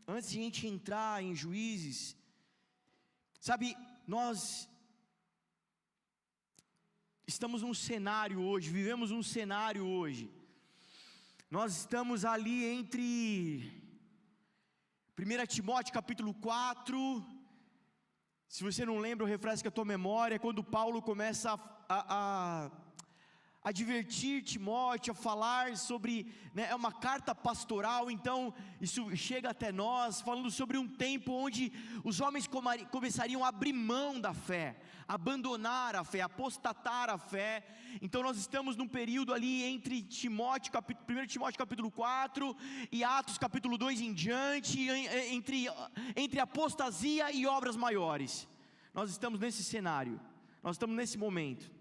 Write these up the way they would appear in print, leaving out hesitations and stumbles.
antes de a gente entrar em Juízes, sabe, nós estamos num cenário hoje, vivemos um cenário hoje. Nós estamos ali entre 1 Timóteo capítulo 4, se você não lembra, refresca a tua memória, quando Paulo começa a advertir Timóteo, a falar sobre, é uma carta pastoral, então isso chega até nós, falando sobre um tempo onde os homens começariam a abrir mão da fé, abandonar a fé, apostatar a fé. Então nós estamos num período ali entre 1 Timóteo capítulo 4 e Atos capítulo 2 em diante, entre apostasia e obras maiores. Nós estamos nesse cenário, nós estamos nesse momento.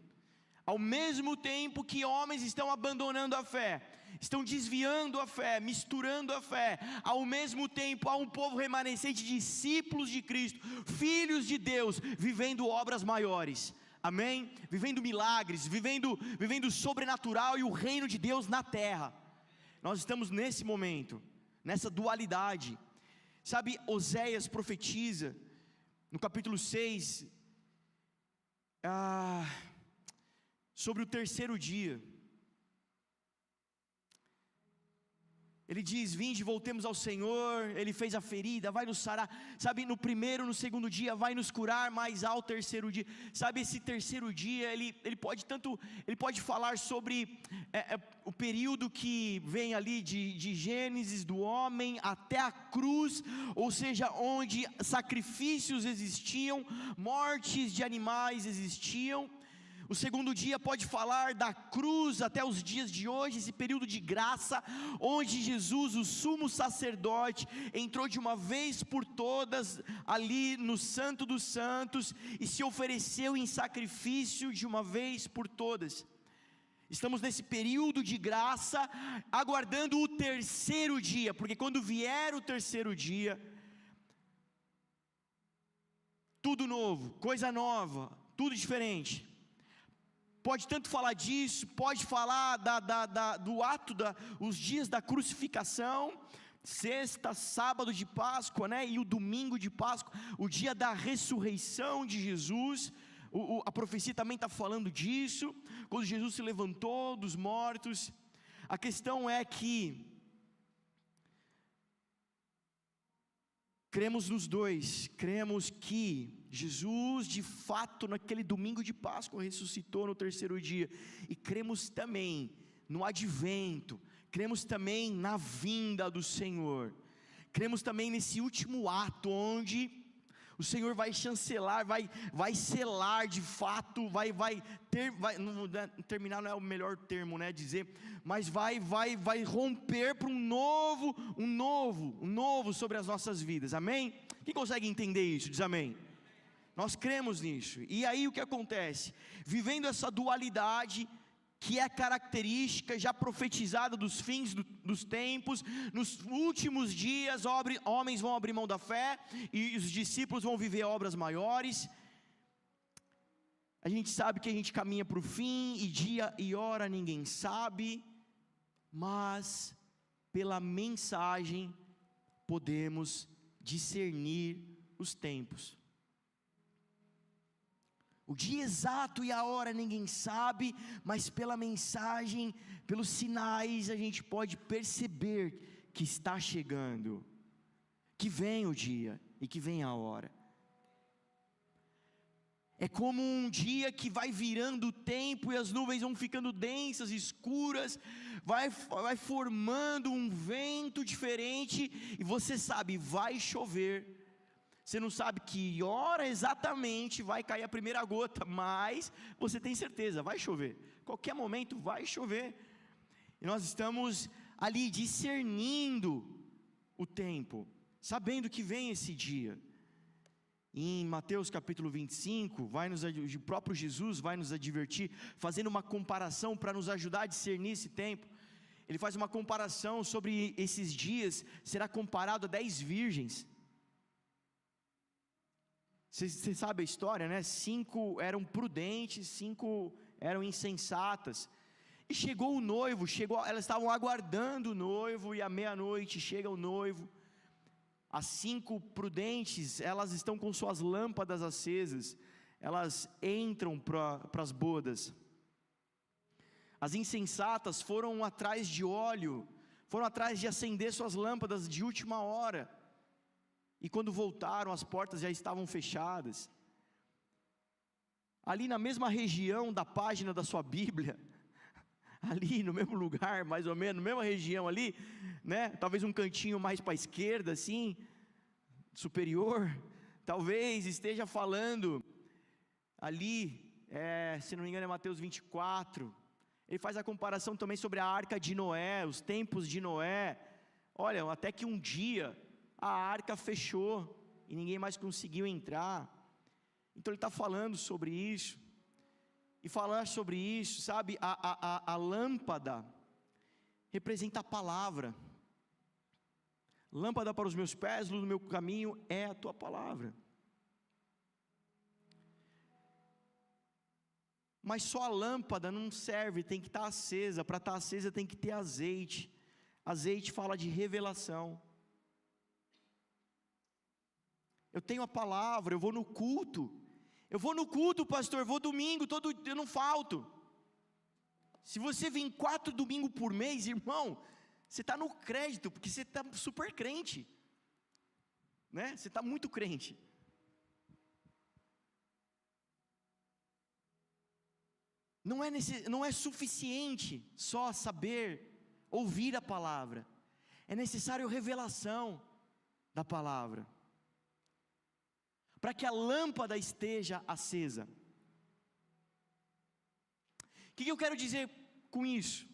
Ao mesmo tempo que homens estão abandonando a fé, estão desviando a fé, misturando a fé, ao mesmo tempo há um povo remanescente, discípulos de Cristo, filhos de Deus, vivendo obras maiores, amém? Vivendo milagres, vivendo o sobrenatural e o reino de Deus na terra. Nós estamos nesse momento, nessa dualidade. Sabe, Oséias profetiza, no capítulo 6, sobre o terceiro dia. Ele diz: vinde, voltemos ao Senhor, Ele fez a ferida, vai nos sarar. Sabe, no primeiro, no segundo dia, vai nos curar, mas ao terceiro dia. Sabe, esse terceiro dia, ele pode falar sobre o período que vem ali de Gênesis do homem até a cruz, ou seja, onde sacrifícios existiam, mortes de animais existiam. O segundo dia pode falar da cruz até os dias de hoje, esse período de graça, onde Jesus, o sumo sacerdote, entrou de uma vez por todas ali no Santo dos Santos e se ofereceu em sacrifício de uma vez por todas. Estamos nesse período de graça, aguardando o terceiro dia, porque quando vier o terceiro dia, tudo novo, coisa nova, tudo diferente. Pode tanto falar disso, pode falar do ato, os dias da crucificação, sexta, sábado de Páscoa, e o domingo de Páscoa, o dia da ressurreição de Jesus. A profecia também está falando disso, quando Jesus se levantou dos mortos. A questão é que cremos nos dois, cremos que Jesus de fato naquele domingo de Páscoa ressuscitou no terceiro dia, e cremos também no advento, cremos também na vinda do Senhor, cremos também nesse último ato onde o Senhor vai chancelar, vai selar de fato, terminar não é o melhor termo, dizer, mas vai romper para um novo sobre as nossas vidas, amém? Quem consegue entender isso? Diz amém. Nós cremos nisso. E aí o que acontece? Vivendo essa dualidade, que é característica já profetizada dos fins dos tempos, nos últimos dias homens vão abrir mão da fé, e os discípulos vão viver obras maiores. A gente sabe que a gente caminha para o fim, e dia e hora ninguém sabe, mas pela mensagem podemos discernir os tempos. O dia exato e a hora ninguém sabe, mas pela mensagem, pelos sinais, a gente pode perceber que está chegando, que vem o dia e que vem a hora. É como um dia que vai virando o tempo e as nuvens vão ficando densas, escuras, vai formando um vento diferente, e você sabe, vai chover. Você não sabe que hora exatamente vai cair a primeira gota, mas você tem certeza, vai chover. Qualquer momento vai chover. E nós estamos ali discernindo o tempo, sabendo que vem esse dia. Em Mateus capítulo 25, o próprio Jesus vai nos advertir, fazendo uma comparação para nos ajudar a discernir esse tempo. Ele faz uma comparação sobre esses dias, será comparado a 10 virgens. Você sabe a história, 5 eram prudentes, 5 eram insensatas. E chegou o noivo, elas estavam aguardando o noivo, e à meia-noite chega o noivo. As 5 prudentes, elas estão com suas lâmpadas acesas, elas entram para as bodas. As insensatas foram atrás de óleo, foram atrás de acender suas lâmpadas de última hora, e quando voltaram, as portas já estavam fechadas. Ali na mesma região da página da sua Bíblia, ali no mesmo lugar, mais ou menos, mesma região ali, né? Talvez um cantinho mais para a esquerda, assim, superior, talvez esteja falando ali, se não me engano é Mateus 24, ele faz a comparação também sobre a arca de Noé, os tempos de Noé. Olha, até que um dia a arca fechou e ninguém mais conseguiu entrar. Então ele está falando sobre isso. E falar sobre isso, sabe, a lâmpada representa a palavra. Lâmpada para os meus pés, luz do meu caminho, é a tua palavra. Mas só a lâmpada não serve, tem que estar acesa. Para estar acesa tem que ter azeite. Azeite fala de revelação. Eu tenho a palavra, eu vou no culto, pastor, eu vou domingo, eu não falto. Se você vem 4 domingos por mês, irmão, você está no crédito, porque você está super crente, né? Você está muito crente. Não é suficiente só saber, ouvir a palavra, é necessário revelação da palavra, para que a lâmpada esteja acesa. O que eu quero dizer com isso?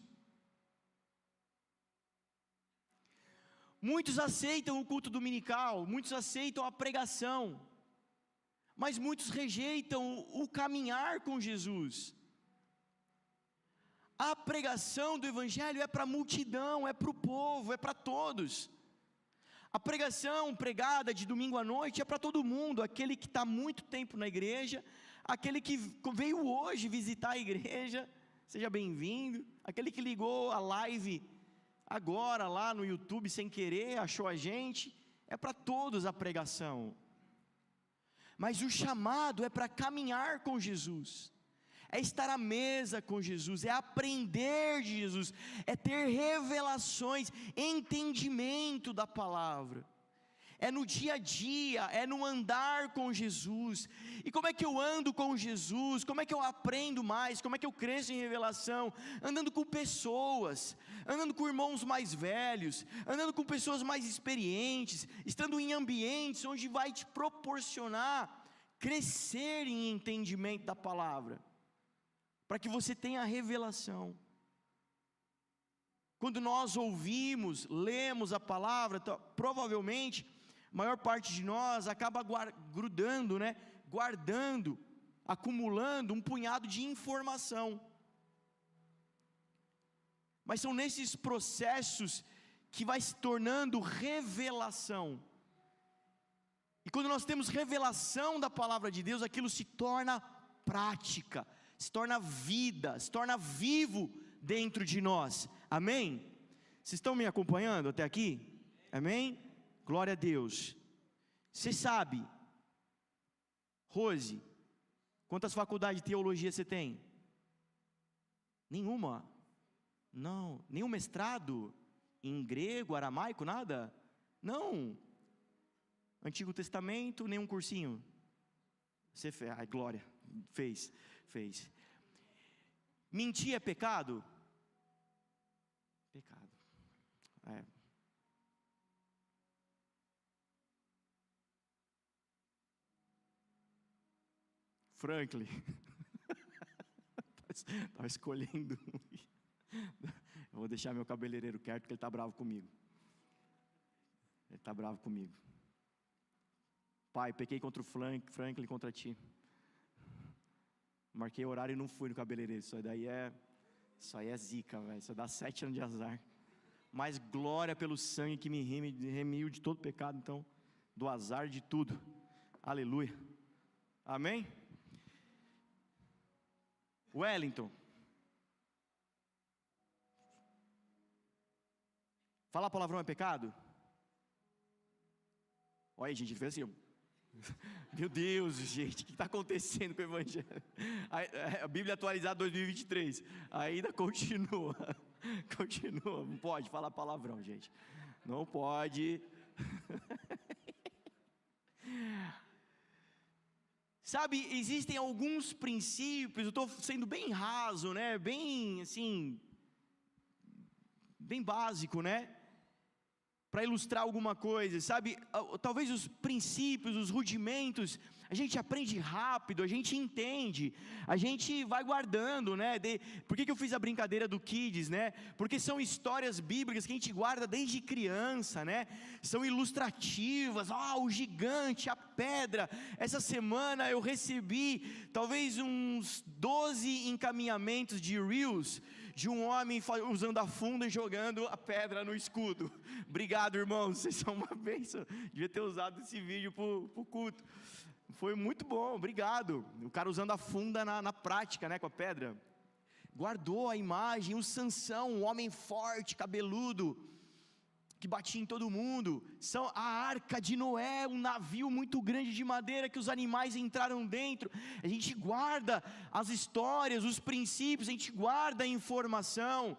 Muitos aceitam o culto dominical, muitos aceitam a pregação, mas muitos rejeitam o caminhar com Jesus. A pregação do Evangelho é para a multidão, é para o povo, é para todos. A pregação pregada de domingo à noite é para todo mundo, aquele que está há muito tempo na igreja, aquele que veio hoje visitar a igreja, seja bem-vindo, aquele que ligou a live agora lá no YouTube sem querer, achou a gente, é para todos a pregação. Mas o chamado é para caminhar com Jesus, é estar à mesa com Jesus, é aprender de Jesus, é ter revelações, entendimento da palavra, é no dia a dia, é no andar com Jesus. E como é que eu ando com Jesus? Como é que eu aprendo mais? Como é que eu cresço em revelação? Andando com pessoas, andando com irmãos mais velhos, andando com pessoas mais experientes, estando em ambientes onde vai te proporcionar crescer em entendimento da palavra, para que você tenha a revelação. Quando nós ouvimos, lemos a palavra, provavelmente a maior parte de nós acaba grudando, né? Guardando, acumulando um punhado de informação. Mas são nesses processos que vai se tornando revelação. E quando nós temos revelação da palavra de Deus, aquilo se torna prática, se torna vida, se torna vivo dentro de nós. Amém? Vocês estão me acompanhando até aqui? Amém? Glória a Deus. Você sabe, Rose, quantas faculdades de teologia você tem? Nenhuma. Não, nenhum mestrado em grego, aramaico, nada? Não. Antigo Testamento, nenhum cursinho? Você fez, ai glória, fez. Mentir é pecado? Pecado. Franklin. Estava escolhendo. Eu vou deixar meu cabeleireiro quieto, porque ele está bravo comigo. Pai, pequei contra o Franklin, contra ti. Marquei horário e não fui no cabeleireiro. Isso aí é zica, velho. Isso dá 7 anos de azar. Mas glória pelo sangue que me remiu de todo pecado. Então, do azar de tudo. Aleluia. Amém? Wellington. Falar palavrão é pecado? Olha, gente, ele fez assim, meu Deus, gente, o que está acontecendo com o Evangelho? A Bíblia atualizada 2023, ainda continua, não pode falar palavrão, gente, não pode. Sabe, existem alguns princípios, eu estou sendo bem raso, né, bem assim, bem básico, né, para ilustrar alguma coisa, sabe, talvez os princípios, os rudimentos, a gente aprende rápido, a gente entende, a gente vai guardando, né, por que eu fiz a brincadeira do Kids, né, porque são histórias bíblicas que a gente guarda desde criança, né, são ilustrativas, o gigante, a pedra. Essa semana eu recebi talvez uns 12 encaminhamentos de Reels, de um homem usando a funda e jogando a pedra no escudo. Obrigado, irmãos, vocês são uma bênção, devia ter usado esse vídeo para o culto. Foi muito bom, obrigado. O cara usando a funda na prática, né, com a pedra. Guardou a imagem, o Sansão, um homem forte, cabeludo, que batia em todo mundo. A arca de Noé, um navio muito grande de madeira que os animais entraram dentro. A gente guarda as histórias, os princípios, a gente guarda a informação.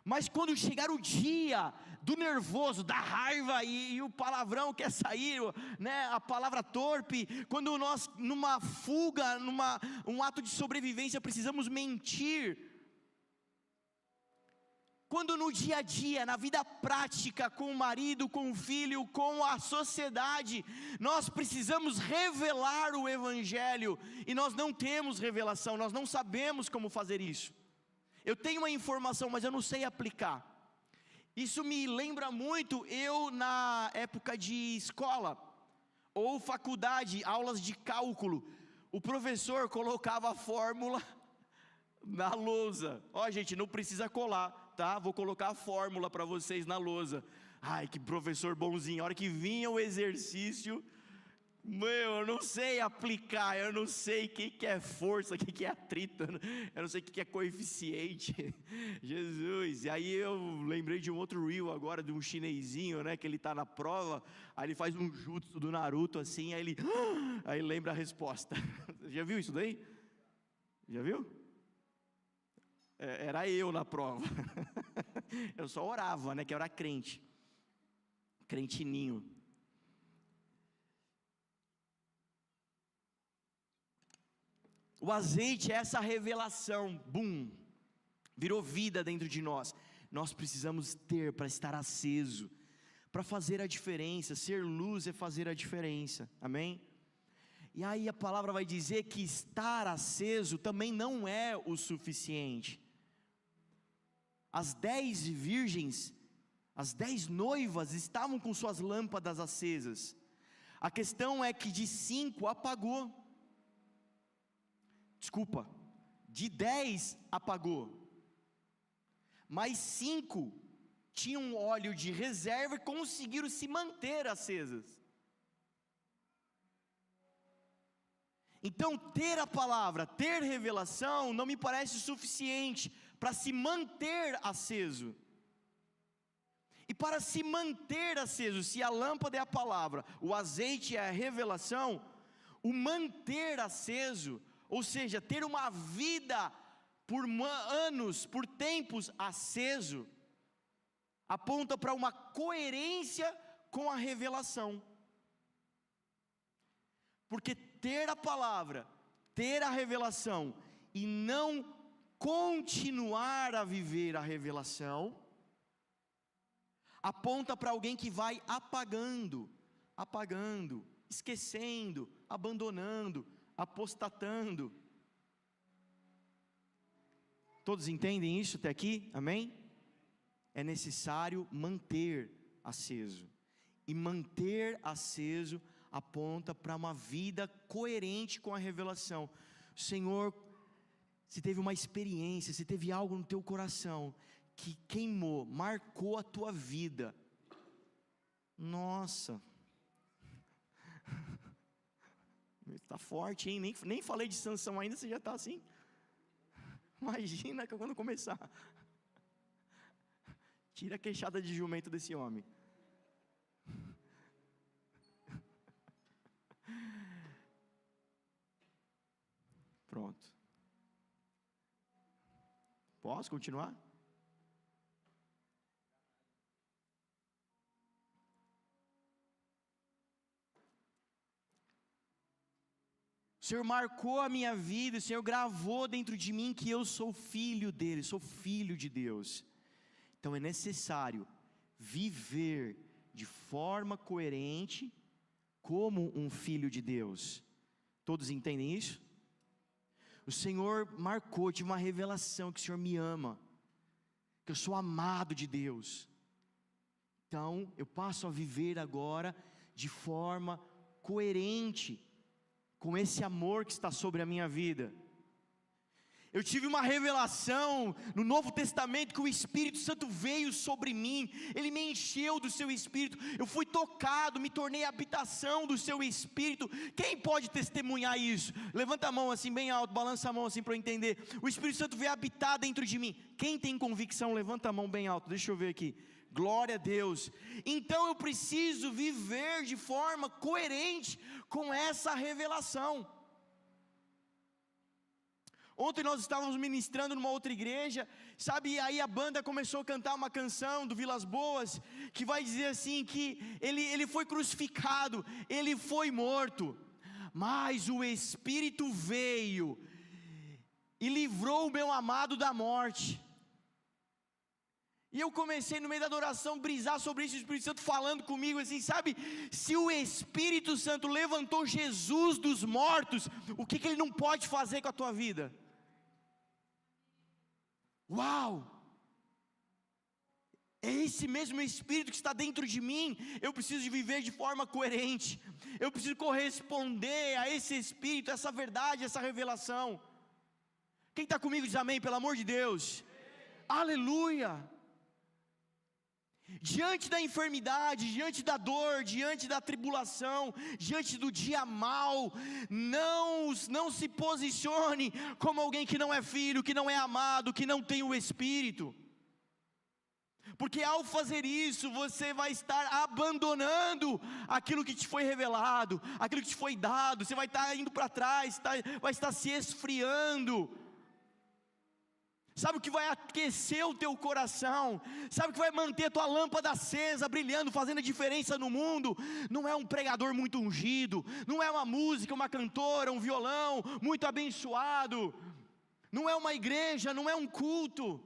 Mas quando chegar o dia do nervoso, da raiva e o palavrão quer sair, né, a palavra torpe, quando nós numa fuga, um ato de sobrevivência precisamos mentir, quando no dia a dia, na vida prática, com o marido, com o filho, com a sociedade, nós precisamos revelar o Evangelho, e nós não temos revelação, nós não sabemos como fazer isso. Eu tenho uma informação, mas eu não sei aplicar. Isso me lembra muito eu na época de escola, ou faculdade, aulas de cálculo, o professor colocava a fórmula na lousa. Gente, não precisa colar, tá? Vou colocar a fórmula para vocês na lousa. Ai, que professor bonzinho. A hora que vinha o exercício, eu não sei aplicar, eu não sei o que é força, o que é atrito, eu não sei o que é coeficiente. Jesus. E aí eu lembrei de um outro reel agora, de um chinesinho, né, que ele está na prova, aí ele faz um jutsu do Naruto assim, aí lembra a resposta. Já viu isso daí? Já viu? Era eu na prova. Eu só orava, né, que eu era crentinho. O azeite é essa revelação, virou vida dentro de nós. Nós precisamos ter para estar aceso, para fazer a diferença. Ser luz é fazer a diferença, amém? E aí a palavra vai dizer que estar aceso também não é o suficiente. As 10 virgens, as 10 noivas estavam com suas lâmpadas acesas. A questão é que de 5 apagou. De 10 apagou, mas 5 tinham óleo de reserva e conseguiram se manter acesas. Então ter a palavra, ter revelação não me parece suficiente para se manter aceso. E para se manter aceso, se a lâmpada é a palavra, o azeite é a revelação, o manter aceso, ou seja, ter uma vida por anos, por tempos aceso, aponta para uma coerência com a revelação. Porque ter a palavra, ter a revelação e não continuar a viver a revelação, aponta para alguém que vai apagando, esquecendo, abandonando, apostatando. Todos entendem isso até aqui? Amém? É necessário manter aceso, e manter aceso aponta para uma vida coerente com a revelação. Senhor, se teve uma experiência, se teve algo no teu coração que queimou, marcou a tua vida, nossa, está forte, hein? Nem falei de Sansão ainda, você já está assim. Imagina que quando começar. Tira a queixada de jumento desse homem. Posso continuar? O Senhor marcou a minha vida, o Senhor gravou dentro de mim que eu sou filho dele, sou filho de Deus. Então é necessário viver de forma coerente como um filho de Deus. Todos entendem isso? O Senhor marcou, tive uma revelação que o Senhor me ama, que eu sou amado de Deus. Então eu passo a viver agora de forma coerente com esse amor que está sobre a minha vida. Eu tive uma revelação no Novo Testamento que o Espírito Santo veio sobre mim, Ele me encheu do seu Espírito, eu fui tocado, me tornei habitação do seu Espírito. Quem pode testemunhar isso? Levanta a mão assim bem alto, balança a mão assim para eu entender. O Espírito Santo veio habitar dentro de mim. Quem tem convicção, levanta a mão bem alto, deixa eu ver aqui. Glória a Deus. Então eu preciso viver de forma coerente com essa revelação. Ontem nós estávamos ministrando numa outra igreja, sabe, e aí a banda começou a cantar uma canção do Vilas Boas, que vai dizer assim, que ele foi crucificado, ele foi morto, mas o Espírito veio, e livrou o meu amado da morte. E eu comecei no meio da adoração brisar sobre isso, o Espírito Santo falando comigo assim, sabe, se o Espírito Santo levantou Jesus dos mortos, o que Ele não pode fazer com a tua vida? Uau! É esse mesmo Espírito que está dentro de mim. Eu preciso de viver de forma coerente, eu preciso corresponder a esse Espírito, a essa verdade, a essa revelação. Quem está comigo diz amém, pelo amor de Deus. Aleluia! Diante da enfermidade, diante da dor, diante da tribulação, diante do dia mau, não se posicione como alguém que não é filho, que não é amado, que não tem o Espírito, porque ao fazer isso, você vai estar abandonando aquilo que te foi revelado, aquilo que te foi dado, você vai estar indo para trás, vai estar se esfriando. Sabe o que vai aquecer o teu coração? Sabe o que vai manter a tua lâmpada acesa, brilhando, fazendo a diferença no mundo? Não é um pregador muito ungido, não é uma música, uma cantora, um violão muito abençoado, não é uma igreja, não é um culto.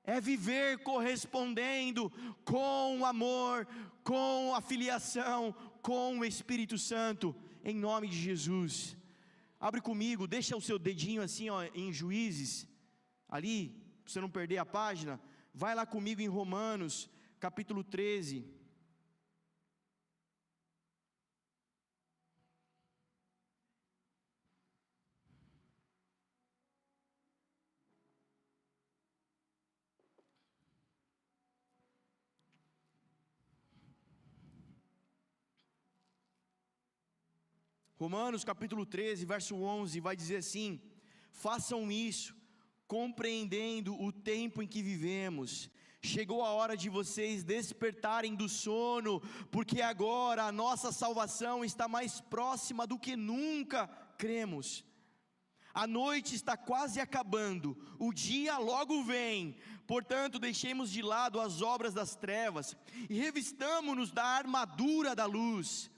É viver correspondendo com o amor, com a filiação, com o Espírito Santo, em nome de Jesus. Abre comigo, deixa o seu dedinho assim ó, em Juízes, ali, para você não perder a página. Vai lá comigo em Romanos, capítulo 13. Romanos capítulo 13, verso 11, vai dizer assim: façam isso, compreendendo o tempo em que vivemos. Chegou a hora de vocês despertarem do sono, porque agora a nossa salvação está mais próxima do que nunca cremos. A noite está quase acabando, o dia logo vem. Portanto, deixemos de lado as obras das trevas e revistamo-nos da armadura da luz.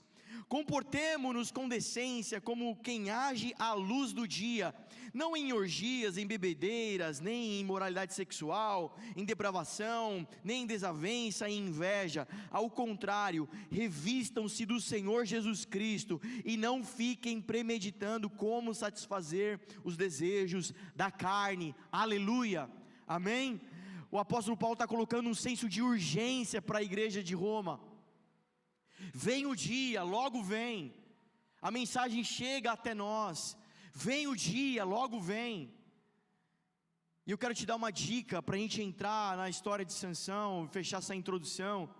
Comportemo-nos com decência como quem age à luz do dia, não em orgias, em bebedeiras, nem em imoralidade sexual, em depravação, nem em desavença e inveja. Ao contrário, revistam-se do Senhor Jesus Cristo e não fiquem premeditando como satisfazer os desejos da carne. Aleluia, amém? O apóstolo Paulo está colocando um senso de urgência para a igreja de Roma. Vem o dia, logo vem, a mensagem chega até nós, vem o dia, logo vem. E eu quero te dar uma dica para a gente entrar na história de Sansão, fechar essa introdução.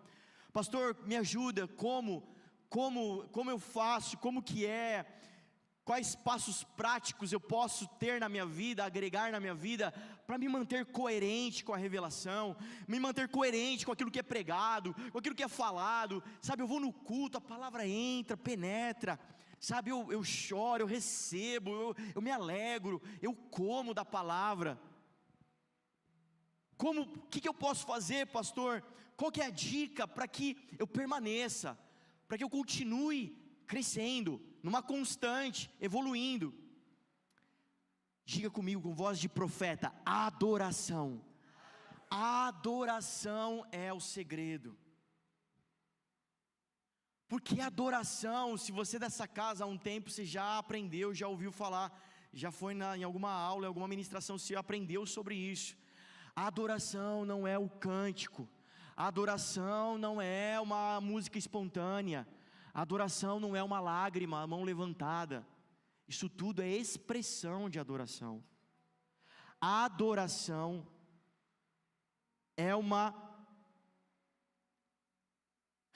Pastor, me ajuda, como eu faço, como que é, quais passos práticos eu posso ter na minha vida, agregar na minha vida, para me manter coerente com a revelação, me manter coerente com aquilo que é pregado, com aquilo que é falado, sabe, eu vou no culto, a palavra entra, penetra, sabe, eu choro, eu recebo, eu me alegro, eu como da palavra. O que eu posso fazer, pastor? Qual que é a dica para que eu permaneça, para que eu continue crescendo, numa constante, evoluindo? Diga comigo com voz de profeta: adoração. A adoração é o segredo. Porque adoração, se você é dessa casa há um tempo, você já aprendeu, já ouviu falar, já foi em alguma aula, em alguma ministração, você aprendeu sobre isso. A adoração não é o cântico, a adoração não é uma música espontânea, a adoração não é uma lágrima, a mão levantada. Isso tudo é expressão de adoração. A adoração é uma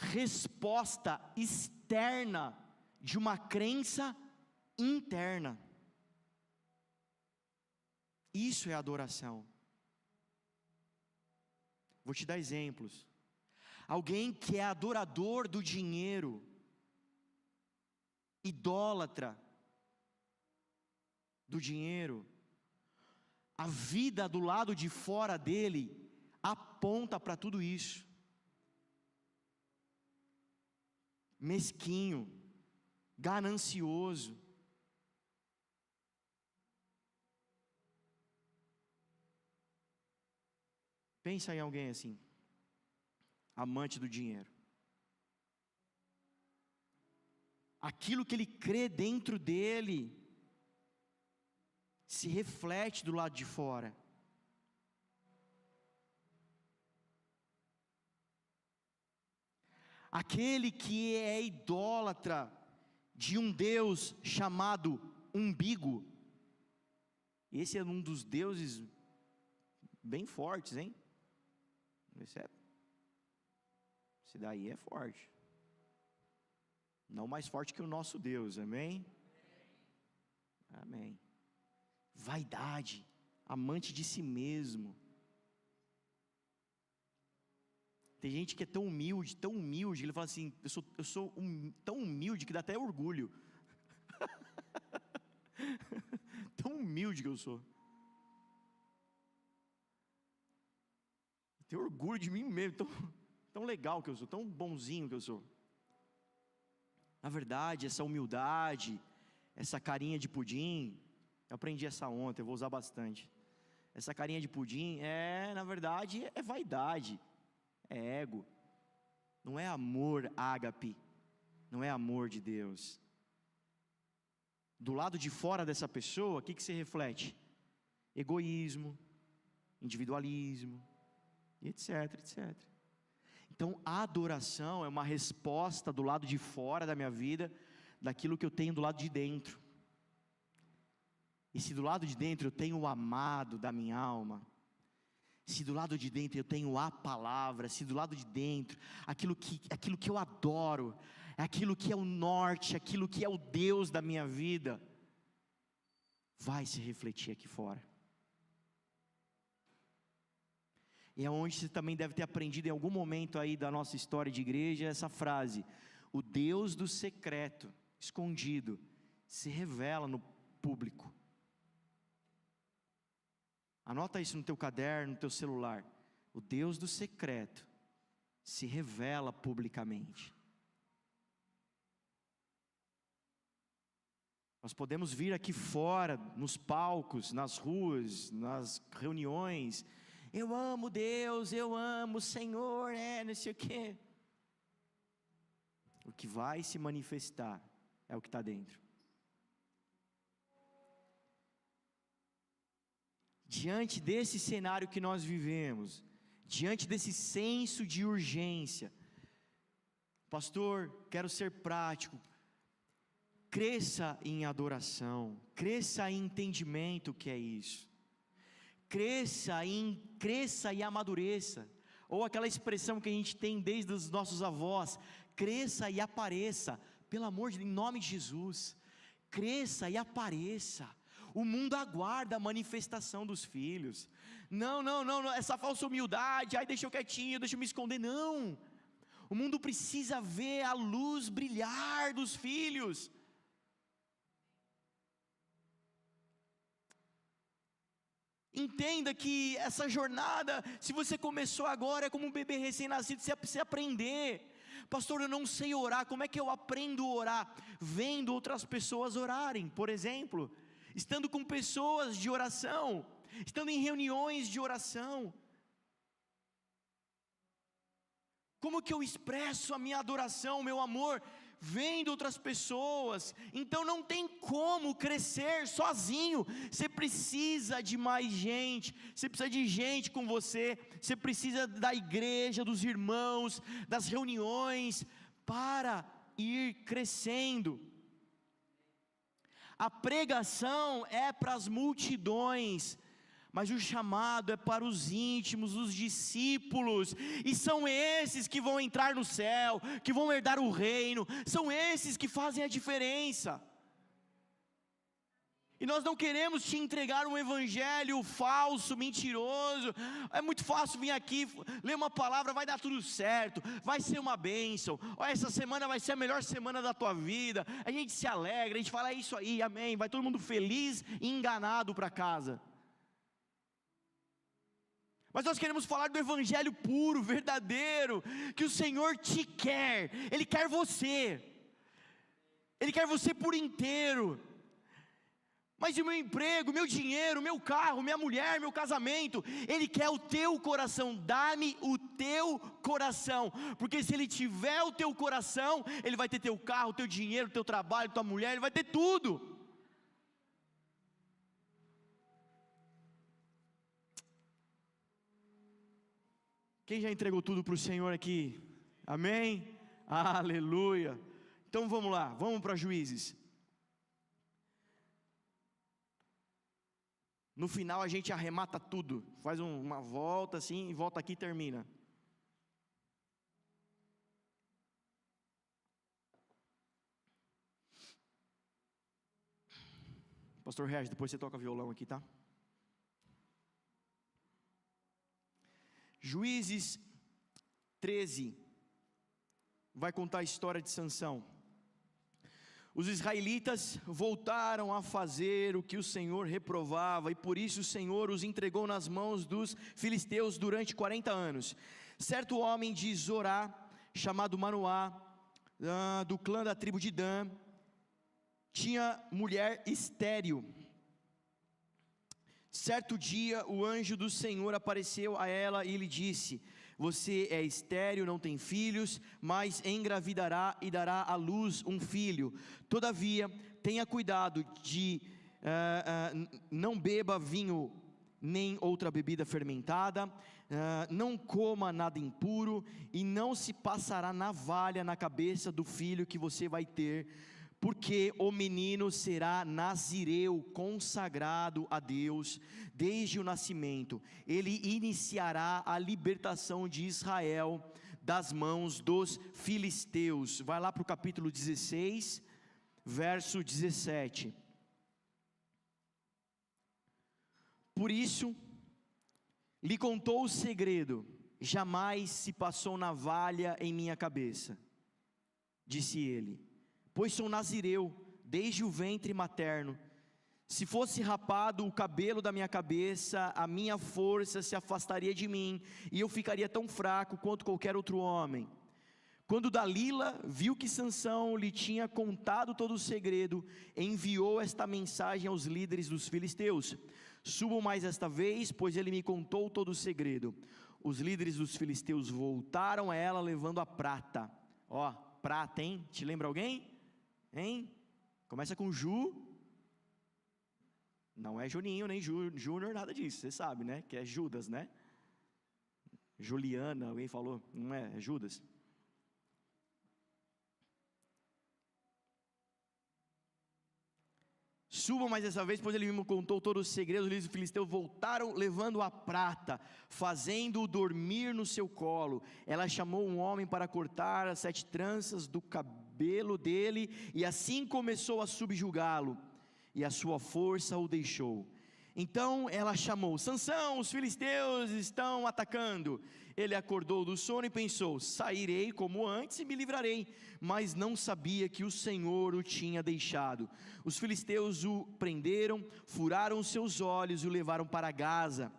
resposta externa de uma crença interna. Isso é adoração. Vou te dar exemplos. Alguém que é adorador do dinheiro, idólatra do dinheiro, a vida do lado de fora dele aponta para tudo isso. Mesquinho, ganancioso. Pensa em alguém assim, amante do dinheiro. Aquilo que ele crê dentro dele se reflete do lado de fora. Aquele que é idólatra de um Deus chamado umbigo, esse é um dos deuses bem fortes, hein? Esse daí é forte, não mais forte que o nosso Deus, amém? Amém. Vaidade, amante de si mesmo. Tem gente que é tão humilde, que ele fala assim: eu sou tão humilde que dá até orgulho. Tão humilde que eu sou. Eu tenho orgulho de mim mesmo, tão legal que eu sou, tão bonzinho que eu sou. Na verdade, essa humildade, essa carinha de pudim, eu aprendi essa ontem, eu vou usar bastante. Essa carinha de pudim na verdade, é vaidade. É ego, não é amor ágape, não é amor de Deus. Do lado de fora dessa pessoa, o que se reflete? Egoísmo, individualismo, etc, etc. Então a adoração é uma resposta do lado de fora da minha vida, daquilo que eu tenho do lado de dentro. E se do lado de dentro eu tenho o amado da minha alma, se do lado de dentro eu tenho a palavra, se do lado de dentro, aquilo que eu adoro, aquilo que é o norte, aquilo que é o Deus da minha vida, vai se refletir aqui fora. E é onde você também deve ter aprendido em algum momento aí da nossa história de igreja, essa frase: o Deus do secreto, escondido, se revela no público. Anota isso no teu caderno, no teu celular. O Deus do secreto se revela publicamente. Nós podemos vir aqui fora, nos palcos, nas ruas, nas reuniões: eu amo Deus, eu amo o Senhor, não sei o quê. O que vai se manifestar é o que está dentro. Diante desse cenário que nós vivemos, diante desse senso de urgência, pastor, quero ser prático, cresça em adoração, cresça em entendimento que é isso, cresça e amadureça, ou aquela expressão que a gente tem desde os nossos avós: cresça e apareça, pelo amor de Deus, em nome de Jesus, cresça e apareça. O mundo aguarda a manifestação dos filhos. Não, essa falsa humildade, deixa eu quietinho, deixa eu me esconder, não. O mundo precisa ver a luz brilhar dos filhos. Entenda que essa jornada, se você começou agora, é como um bebê recém-nascido, você precisa aprender. Pastor, eu não sei orar, como é que eu aprendo a orar? Vendo outras pessoas orarem, por exemplo, estando com pessoas de oração, estando em reuniões de oração. Como que eu expresso a minha adoração, o meu amor? Vendo outras pessoas. Então não tem como crescer sozinho, você precisa de mais gente, você precisa de gente com você, você precisa da igreja, dos irmãos, das reuniões, para ir crescendo. A pregação é para as multidões, mas o chamado é para os íntimos, os discípulos, e são esses que vão entrar no céu, que vão herdar o reino, são esses que fazem a diferença. E nós não queremos te entregar um evangelho falso, mentiroso. É muito fácil vir aqui, ler uma palavra, vai dar tudo certo, vai ser uma bênção. Olha, essa semana vai ser a melhor semana da tua vida. A gente se alegra, a gente fala, é isso aí, amém. Vai todo mundo feliz e enganado para casa. Mas nós queremos falar do evangelho puro, verdadeiro, que o Senhor te quer, Ele quer você por inteiro. Mas e o meu emprego, meu dinheiro, meu carro, minha mulher, meu casamento? Ele quer o teu coração, dá-me o teu coração, porque se Ele tiver o teu coração, Ele vai ter teu carro, teu dinheiro, teu trabalho, tua mulher, Ele vai ter tudo. Quem já entregou tudo para o Senhor aqui? Amém? Aleluia. Então vamos lá, vamos para Juízes. No final a gente arremata tudo, faz uma volta assim, e volta aqui e termina. Pastor Regis, depois você toca violão aqui, tá? Juízes 13 vai contar a história de Sansão. Os israelitas voltaram a fazer o que o Senhor reprovava, e por isso o Senhor os entregou nas mãos dos filisteus durante 40 anos. Certo homem de Zorá, chamado Manoá, do clã da tribo de Dan, tinha mulher estéril. Certo dia o anjo do Senhor apareceu a ela e lhe disse: você é estéril, não tem filhos, mas engravidará e dará à luz um filho. Todavia, tenha cuidado de não beba vinho nem outra bebida fermentada, não coma nada impuro, e não se passará navalha na cabeça do filho que você vai ter, porque o menino será nazireu, consagrado a Deus desde o nascimento. Ele iniciará a libertação de Israel das mãos dos filisteus. Vai lá para o capítulo 16, verso 17. Por isso, lhe contou o segredo: jamais se passou navalha em minha cabeça, disse ele, pois sou nazireu desde o ventre materno. Se fosse rapado o cabelo da minha cabeça, a minha força se afastaria de mim, e eu ficaria tão fraco quanto qualquer outro homem. Quando Dalila viu que Sansão lhe tinha contado todo o segredo, enviou esta mensagem aos líderes dos filisteus: subam mais esta vez, pois ele me contou todo o segredo. Os líderes dos filisteus voltaram a ela levando a prata. Ó, prata, hein? Te lembra alguém? Hein? Começa com Ju. Não é Juninho, nem Júnior, nada disso, você sabe, né? Que é Judas, né? Juliana, alguém falou? Não é, é Judas. Subam mais dessa vez, pois ele me contou todos os segredos. Os líderes dos filisteus voltaram levando a prata, fazendo-o dormir no seu colo. Ela chamou um homem para cortar as 7 tranças do cabelo dele, e assim começou a subjugá-lo, e a sua força o deixou. Então ela chamou: Sansão, os filisteus estão atacando. Ele acordou do sono e pensou: sairei como antes e me livrarei. Mas não sabia que o Senhor o tinha deixado. Os filisteus o prenderam, furaram os seus olhos e o levaram para Gaza.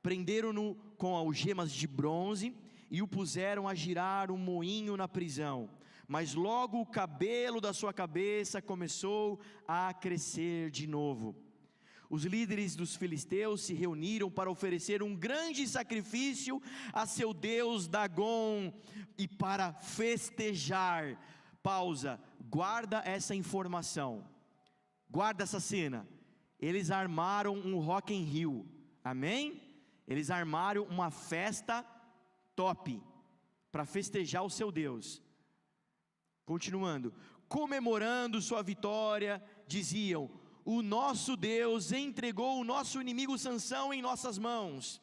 Prenderam-no com algemas de bronze e o puseram a girar um moinho na prisão. Mas logo o cabelo da sua cabeça começou a crescer de novo. Os líderes dos filisteus se reuniram para oferecer um grande sacrifício a seu deus Dagom e para festejar. Pausa, guarda essa informação, guarda essa cena. Eles armaram um Rock in Rio, amém? Eles armaram uma festa top para festejar o seu Deus. Continuando, comemorando sua vitória, diziam: o nosso Deus entregou o nosso inimigo Sansão em nossas mãos.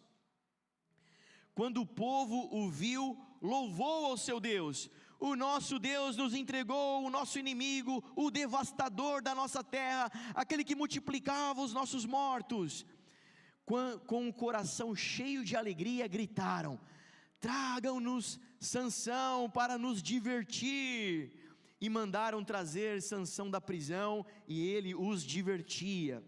Quando o povo o viu, louvou ao seu Deus: o nosso Deus nos entregou o nosso inimigo, o devastador da nossa terra, aquele que multiplicava os nossos mortos. Com o coração cheio de alegria, gritaram: tragam-nos Sansão para nos divertir. E mandaram trazer Sansão da prisão, e ele os divertia.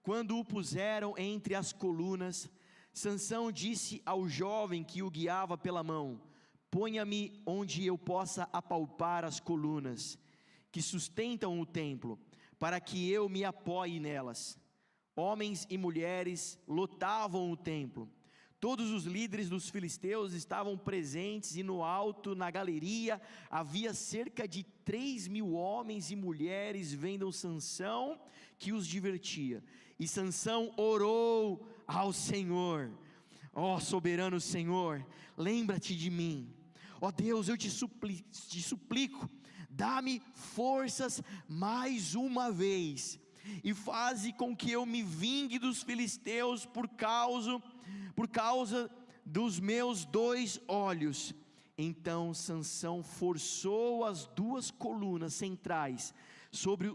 Quando o puseram entre as colunas, Sansão disse ao jovem que o guiava pela mão: ponha-me onde eu possa apalpar as colunas que sustentam o templo, para que eu me apoie nelas. Homens e mulheres lotavam o templo. Todos os líderes dos filisteus estavam presentes, e no alto, na galeria, havia cerca de 3.000 homens e mulheres vendo Sansão, que os divertia. E Sansão orou ao Senhor: ó soberano Senhor, lembra-te de mim. Ó Deus, eu te suplico, dá-me forças mais uma vez, e faze com que eu me vingue dos filisteus por causa dos meus 2 olhos. Então Sansão forçou as 2 colunas centrais, sobre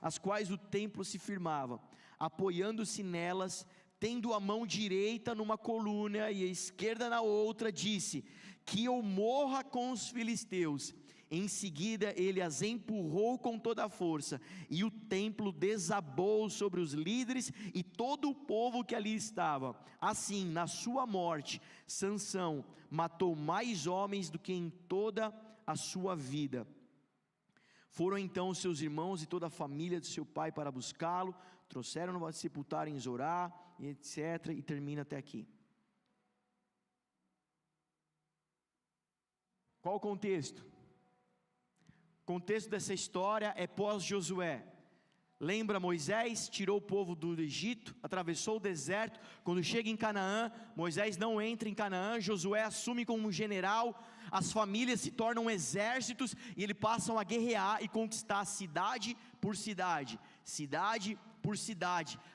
as quais o templo se firmava, apoiando-se nelas, tendo a mão direita numa coluna e a esquerda na outra, disse: que eu morra com os filisteus. Em seguida ele as empurrou com toda a força, e o templo desabou sobre os líderes e todo o povo que ali estava. Assim, na sua morte, Sansão matou mais homens do que em toda a sua vida. Foram então seus irmãos e toda a família de seu pai para buscá-lo, trouxeram-no para sepultar em Zorá, e etc. E termina até aqui. Qual o contexto? O contexto dessa história é pós-Josué. Lembra, Moisés tirou o povo do Egito, atravessou o deserto. Quando chega em Canaã, Moisés não entra em Canaã, Josué assume como general, as famílias se tornam exércitos, e eles passam a guerrear e conquistar cidade por cidade,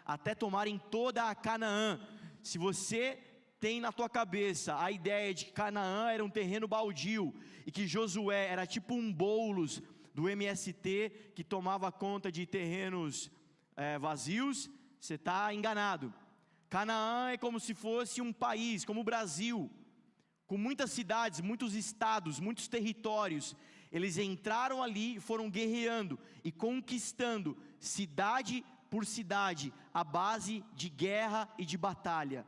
até tomarem toda a Canaã. Se você tem na tua cabeça a ideia de que Canaã era um terreno baldio, e que Josué era tipo um Boulos do MST, que tomava conta de terrenos vazios, você está enganado. Canaã é como se fosse um país, como o Brasil, com muitas cidades, muitos estados, muitos territórios. Eles entraram ali e foram guerreando e conquistando cidade por cidade, à base de guerra e de batalha.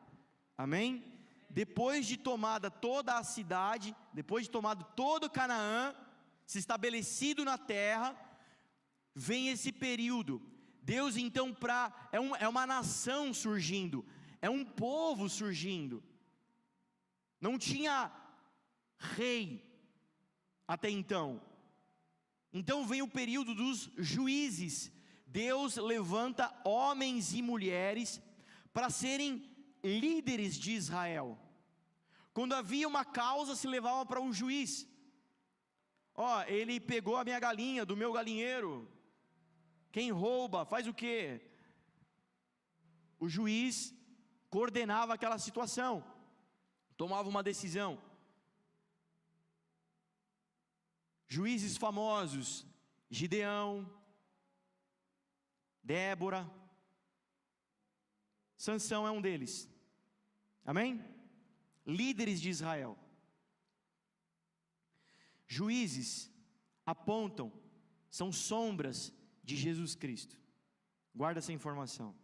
Amém? Depois de tomada toda a cidade, depois de tomado todo Canaã, se estabelecido na terra, vem esse período. Deus então é uma nação surgindo, é um povo surgindo. Não tinha rei até então. Então vem o período dos juízes. Deus levanta homens e mulheres para serem líderes de Israel. Quando havia uma causa, se levava para um juiz. Ó, ele pegou a minha galinha do meu galinheiro. Quem rouba, faz o quê? O juiz coordenava aquela situação, tomava uma decisão. Juízes famosos: Gideão, Débora, Sansão é um deles. Amém? líderes de Israel. Juízes apontam, são sombras de Jesus Cristo. Guarda essa informação.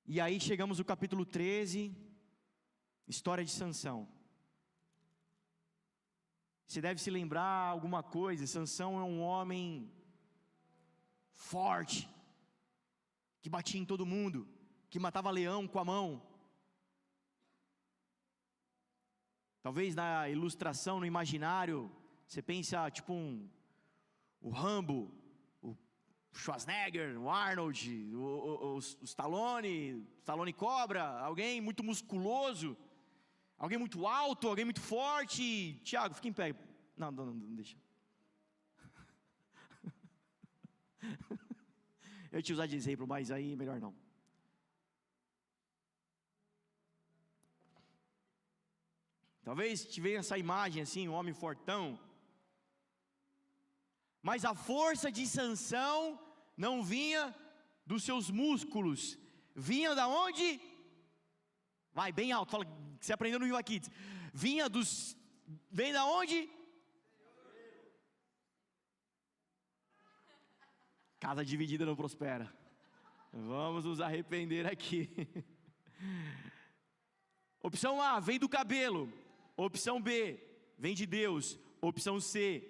E aí chegamos no capítulo 13, história de Sansão. Você deve se lembrar alguma coisa. Sansão é um homem forte, que batia em todo mundo, que matava leão com a mão. Talvez na ilustração, no imaginário, você pensa tipo o Rambo, o Schwarzenegger, o Arnold, o Stallone Cobra, alguém muito musculoso, alguém muito alto, alguém muito forte. Tiago, fica em pé. Não, deixa. Eu ia te usar de exemplo, mas aí melhor não. Talvez te venha essa imagem assim, um homem fortão. Mas a força de Sansão não vinha dos seus músculos. Vinha da onde? Vai bem alto, fala que você aprendeu no Viva Kids. Vem da onde? Casa dividida não prospera. Vamos nos arrepender aqui. Opção A, vem do cabelo. Opção B, vem de Deus. Opção C,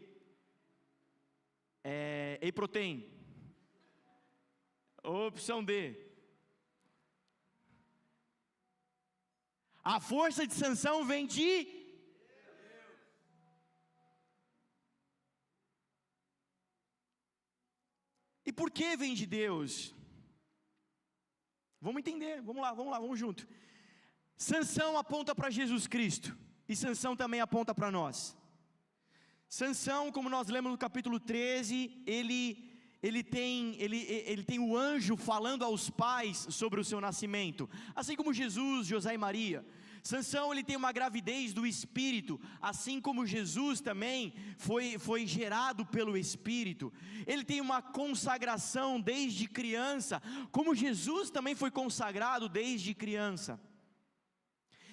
whey protein. Opção D, a força de Sansão vem de Deus. E por que vem de Deus? Vamos entender, vamos lá, vamos junto. Sansão aponta para Jesus Cristo, e Sansão também aponta para nós. Sansão, como nós lemos no capítulo 13, ele tem o anjo falando aos pais sobre o seu nascimento, assim como Jesus, José e Maria. Sansão, ele tem uma gravidez do Espírito, assim como Jesus também foi gerado pelo Espírito. Ele tem uma consagração desde criança, como Jesus também foi consagrado desde criança.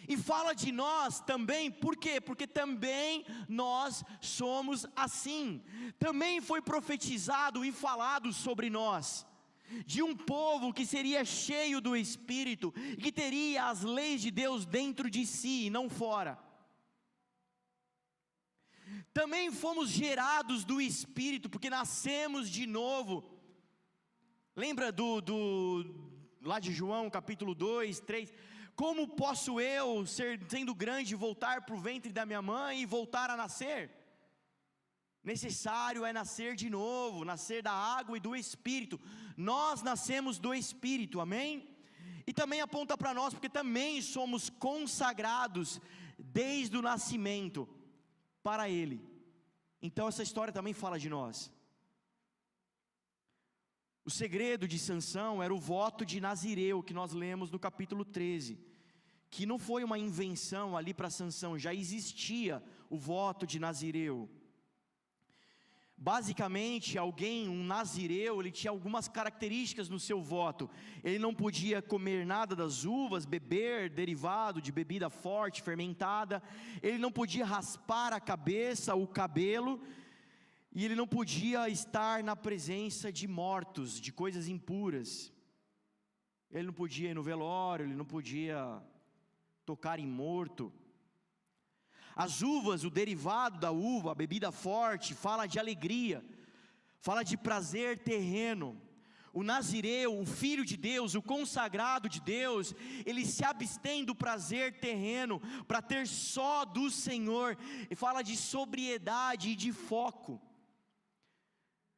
E fala de nós também, por quê? Porque também nós somos assim. Também foi profetizado e falado sobre nós, de um povo que seria cheio do Espírito, que teria as leis de Deus dentro de si e não fora. Também fomos gerados do Espírito, porque nascemos de novo. Lembra lá de João capítulo 2, 3... Como posso eu, sendo grande, voltar para o ventre da minha mãe e voltar a nascer? Necessário é nascer de novo, nascer da água e do Espírito. Nós nascemos do Espírito, amém? E também aponta para nós, porque também somos consagrados desde o nascimento para Ele. Então essa história também fala de nós. O segredo de Sansão era o voto de Nazireu, que nós lemos no capítulo 13, que não foi uma invenção ali para Sansão, já existia o voto de Nazireu. Basicamente, um Nazireu, ele tinha algumas características no seu voto. Ele não podia comer nada das uvas, beber derivado de bebida forte, fermentada. Ele não podia raspar a cabeça, o cabelo. E ele não podia estar na presença de mortos, de coisas impuras. Ele não podia ir no velório, ele não podia tocar em morto. As uvas, o derivado da uva, a bebida forte, fala de alegria, fala de prazer terreno. O Nazireu, o filho de Deus, o consagrado de Deus, ele se abstém do prazer terreno, para ter só do Senhor, e fala de sobriedade e de foco.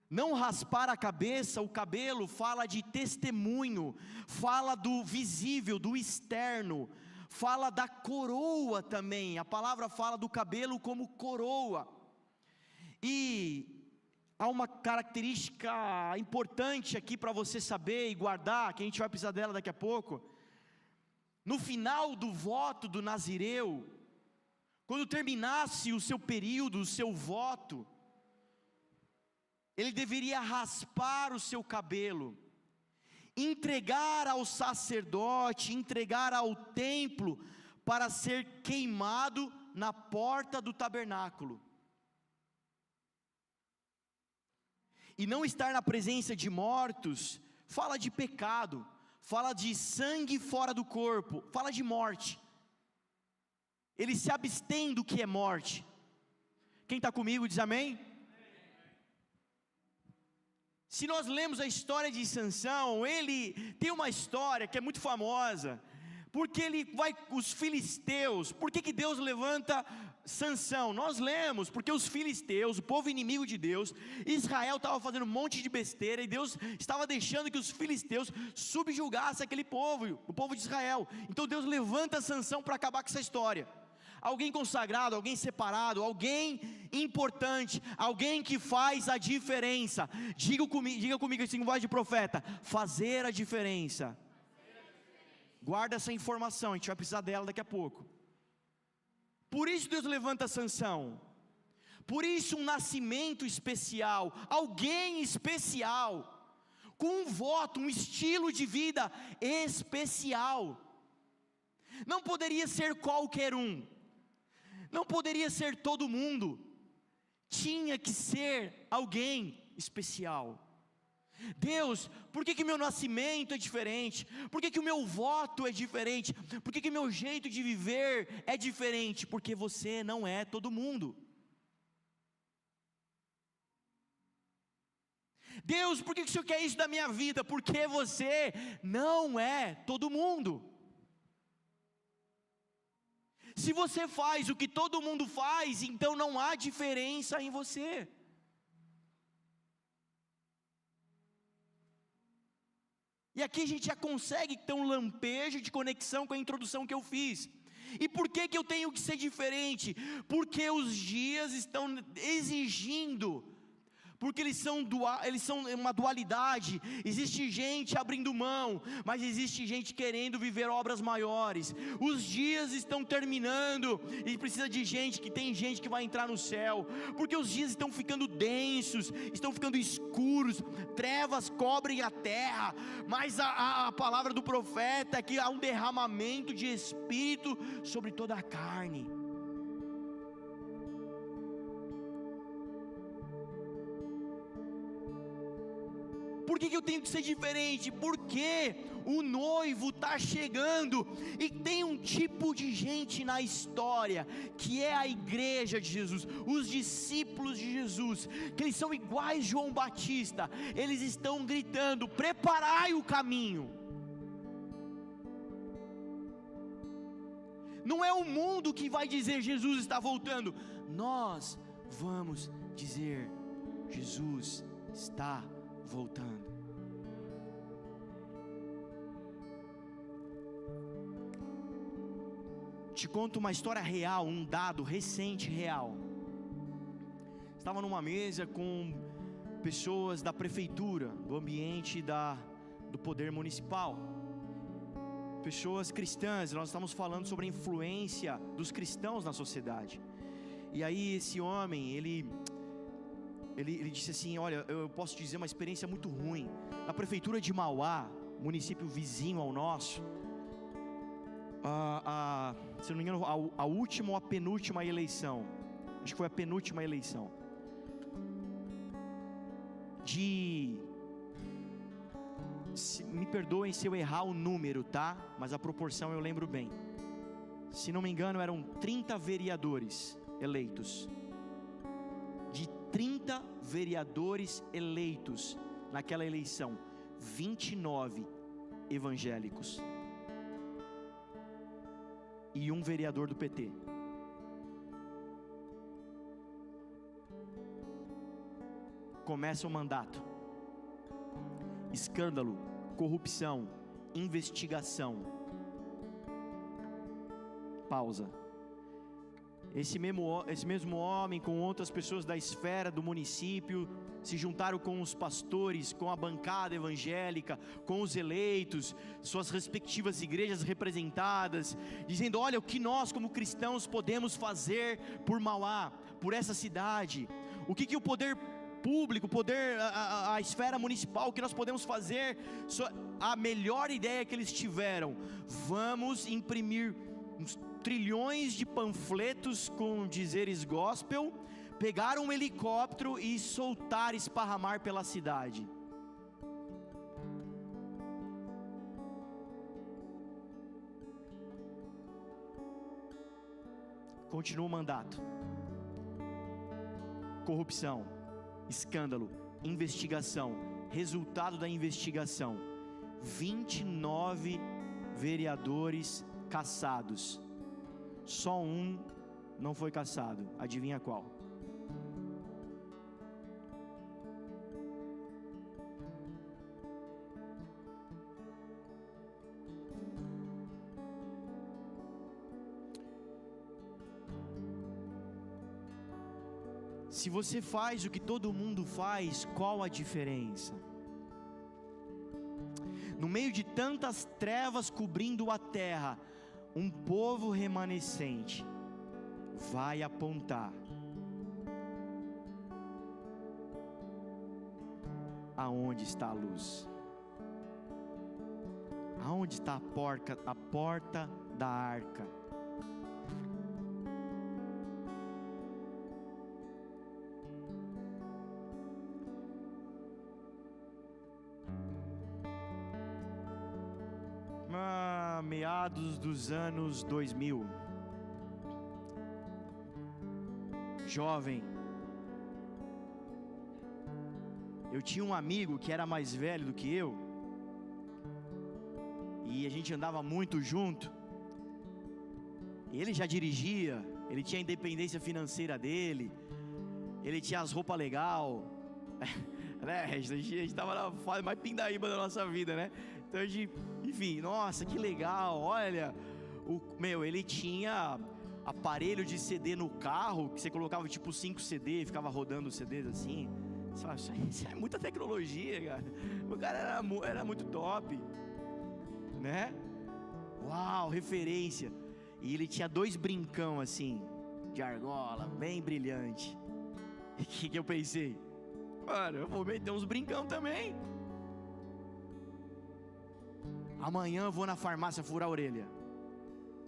Não raspar a cabeça, o cabelo, fala de testemunho, fala do visível, do externo, fala da coroa também. A palavra fala do cabelo como coroa. E há uma característica importante aqui para você saber e guardar, que a gente vai precisar dela daqui a pouco. No final do voto do Nazireu, quando terminasse o seu período, o seu voto, ele deveria raspar o seu cabelo, entregar ao sacerdote, entregar ao templo, para ser queimado na porta do tabernáculo. E não estar na presença de mortos, fala de pecado, fala de sangue fora do corpo, fala de morte. Ele se abstém do que é morte. Quem está comigo diz amém? Se nós lemos a história de Sansão, ele tem uma história que é muito famosa, porque ele vai, os filisteus, por que Deus levanta Sansão? Nós lemos, porque os filisteus, o povo inimigo de Deus, Israel estava fazendo um monte de besteira, e Deus estava deixando que os filisteus subjugassem aquele povo, o povo de Israel. Então Deus levanta Sansão para acabar com essa história. Alguém consagrado, alguém separado, alguém importante, alguém que faz a diferença. Diga comigo assim, com voz de profeta: fazer a diferença. Guarda essa informação, a gente vai precisar dela daqui a pouco. Por isso Deus levanta Sansão. Por isso um nascimento especial, alguém especial, com um voto, um estilo de vida especial. Não poderia ser qualquer um, não poderia ser todo mundo, tinha que ser alguém especial. Deus, por que meu nascimento é diferente? Por que o meu voto é diferente? Por que meu jeito de viver é diferente? Porque você não é todo mundo. Deus, por que o Senhor quer isso da minha vida? Porque você não é todo mundo. Se você faz o que todo mundo faz, então não há diferença em você. E aqui a gente já consegue ter um lampejo de conexão com a introdução que eu fiz. E por que eu tenho que ser diferente? Porque os dias estão exigindo, porque eles são uma dualidade. Existe gente abrindo mão, mas existe gente querendo viver obras maiores. Os dias estão terminando, e precisa de gente, que tem gente que vai entrar no céu, porque os dias estão ficando densos, estão ficando escuros, trevas cobrem a terra, mas a palavra do profeta é que há um derramamento de Espírito sobre toda a carne. Por que eu tenho que ser diferente? Porque o noivo está chegando, e tem um tipo de gente na história, que é a igreja de Jesus, os discípulos de Jesus, que eles são iguais a João Batista. Eles estão gritando: preparai o caminho. Não é o mundo que vai dizer Jesus está voltando, nós vamos dizer Jesus está voltando. Te conto uma história real, um dado recente real. Estava numa mesa com pessoas da prefeitura, do ambiente do poder municipal, pessoas cristãs. Nós estamos falando sobre a influência dos cristãos na sociedade. E aí esse homem, ele disse assim: olha, eu posso dizer uma experiência muito ruim. Na prefeitura de Mauá, município vizinho ao nosso, se não me engano, a última ou a penúltima eleição, acho que foi a penúltima eleição, me perdoem se eu errar o número, tá? Mas a proporção eu lembro bem. Se não me engano, eram 30 vereadores eleitos. De 30 vereadores eleitos naquela eleição, 29 evangélicos e um vereador do PT. Começa o mandato, escândalo, corrupção, investigação. Pausa. Esse mesmo homem, com outras pessoas da esfera do município, se juntaram com os pastores, com a bancada evangélica, com os eleitos, suas respectivas igrejas representadas, dizendo: olha, o que nós como cristãos podemos fazer por Mauá, por essa cidade, o que o poder público, poder, a esfera municipal, o que nós podemos fazer. A melhor ideia que eles tiveram: vamos imprimir uns trilhões de panfletos com dizeres gospel, pegar um helicóptero e soltar, esparramar pela cidade. Continua o mandato. Corrupção, escândalo, investigação. Resultado da investigação: 29 vereadores cassados. Só um não foi cassado. Adivinha qual? Se você faz o que todo mundo faz, qual a diferença? No meio de tantas trevas cobrindo a terra, um povo remanescente vai apontar aonde está a luz, aonde está a porta da arca. Meados dos anos 2000, jovem, eu tinha um amigo que era mais velho do que eu, e a gente andava muito junto. Ele já dirigia, ele tinha a independência financeira dele, ele tinha as roupas legais, né? A gente estava na fase mais pindaíba da nossa vida, né? Então enfim, nossa, que legal. Olha, ele tinha aparelho de CD no carro, que você colocava tipo 5 CD e ficava rodando os CDs assim. Isso é muita tecnologia, cara. O cara era muito top, né? Uau, referência. E ele tinha 2 brincão assim, de argola, bem brilhante. O que eu pensei? Mano, eu vou meter uns brincão também. Amanhã eu vou na farmácia furar a orelha.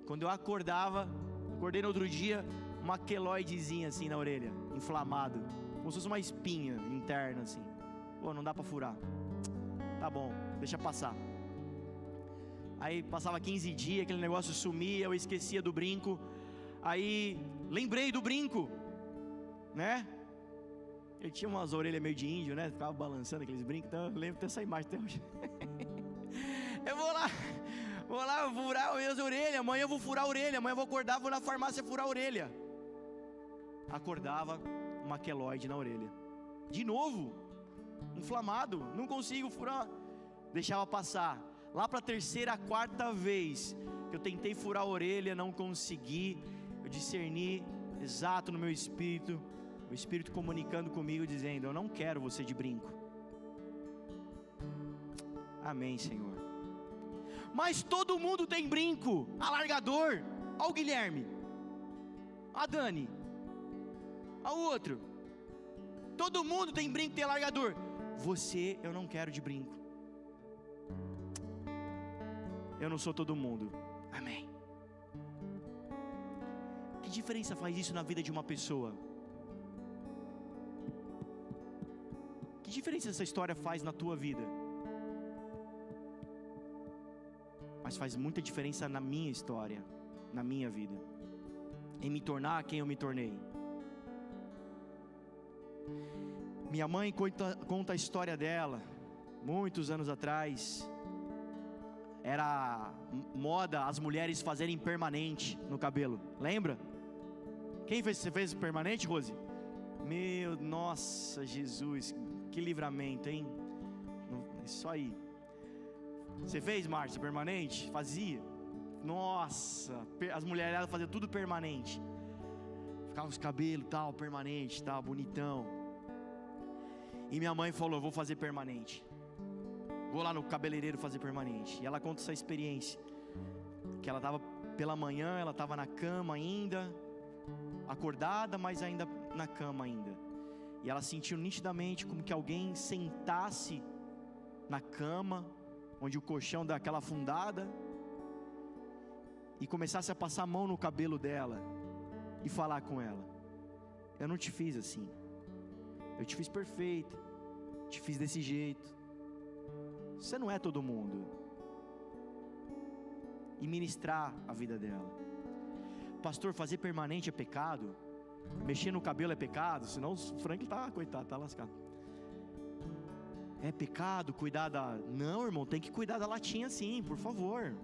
Quando eu acordei no outro dia, uma queloidezinha assim na orelha, inflamado, como se fosse uma espinha interna assim. Pô, não dá pra furar. Tá bom, deixa passar. Aí passava 15 dias, aquele negócio sumia, eu esquecia do brinco. Aí lembrei do brinco, né? Ele tinha umas orelhas meio de índio, né? Ficava balançando aqueles brincos. Então eu lembro dessa imagem até hoje. Eu vou lá furar as minhas orelhas. Amanhã eu vou furar a orelha. Amanhã eu vou acordar, vou na farmácia furar a orelha. Acordava, uma queloide na orelha. De novo, inflamado, não consigo furar. Deixava passar. Lá para a 3ª, 4ª vez que eu tentei furar a orelha, não consegui. Eu discerni exato no meu espírito, o Espírito comunicando comigo, dizendo: eu não quero você de brinco. Amém, Senhor. Mas todo mundo tem brinco, alargador. Olha o Guilherme, a Dani, ao outro. Todo mundo tem brinco, tem alargador. Você, eu não quero de brinco. Eu não sou todo mundo. Amém. Que diferença faz isso na vida de uma pessoa? Que diferença essa história faz na tua vida? Mas faz muita diferença na minha história, na minha vida, em me tornar quem eu me tornei. Minha mãe conta a história dela. Muitos anos atrás, era moda as mulheres fazerem permanente no cabelo. Lembra? Quem fez? Você fez permanente, Rose? Nossa, Jesus, que livramento, hein? Isso aí. Você fez, Márcia, permanente? Fazia? Nossa, as mulheres faziam tudo permanente. Ficava os cabelos tal, permanente, tal, bonitão. E minha mãe falou: eu vou fazer permanente. Vou lá no cabeleireiro fazer permanente. E ela conta essa experiência, que ela estava pela manhã, ela estava na cama ainda, acordada, mas ainda na cama ainda. E ela sentiu nitidamente como que alguém sentasse na cama, onde o colchão dá aquela afundada, e começasse a passar a mão no cabelo dela, e falar com ela: eu não te fiz assim, eu te fiz perfeita, te fiz desse jeito, você não é todo mundo. E ministrar a vida dela. Pastor, fazer permanente é pecado? Mexer no cabelo é pecado? Senão o Frank coitado, tá lascado. É pecado cuidar da... Não, irmão, tem que cuidar da latinha sim, por favor.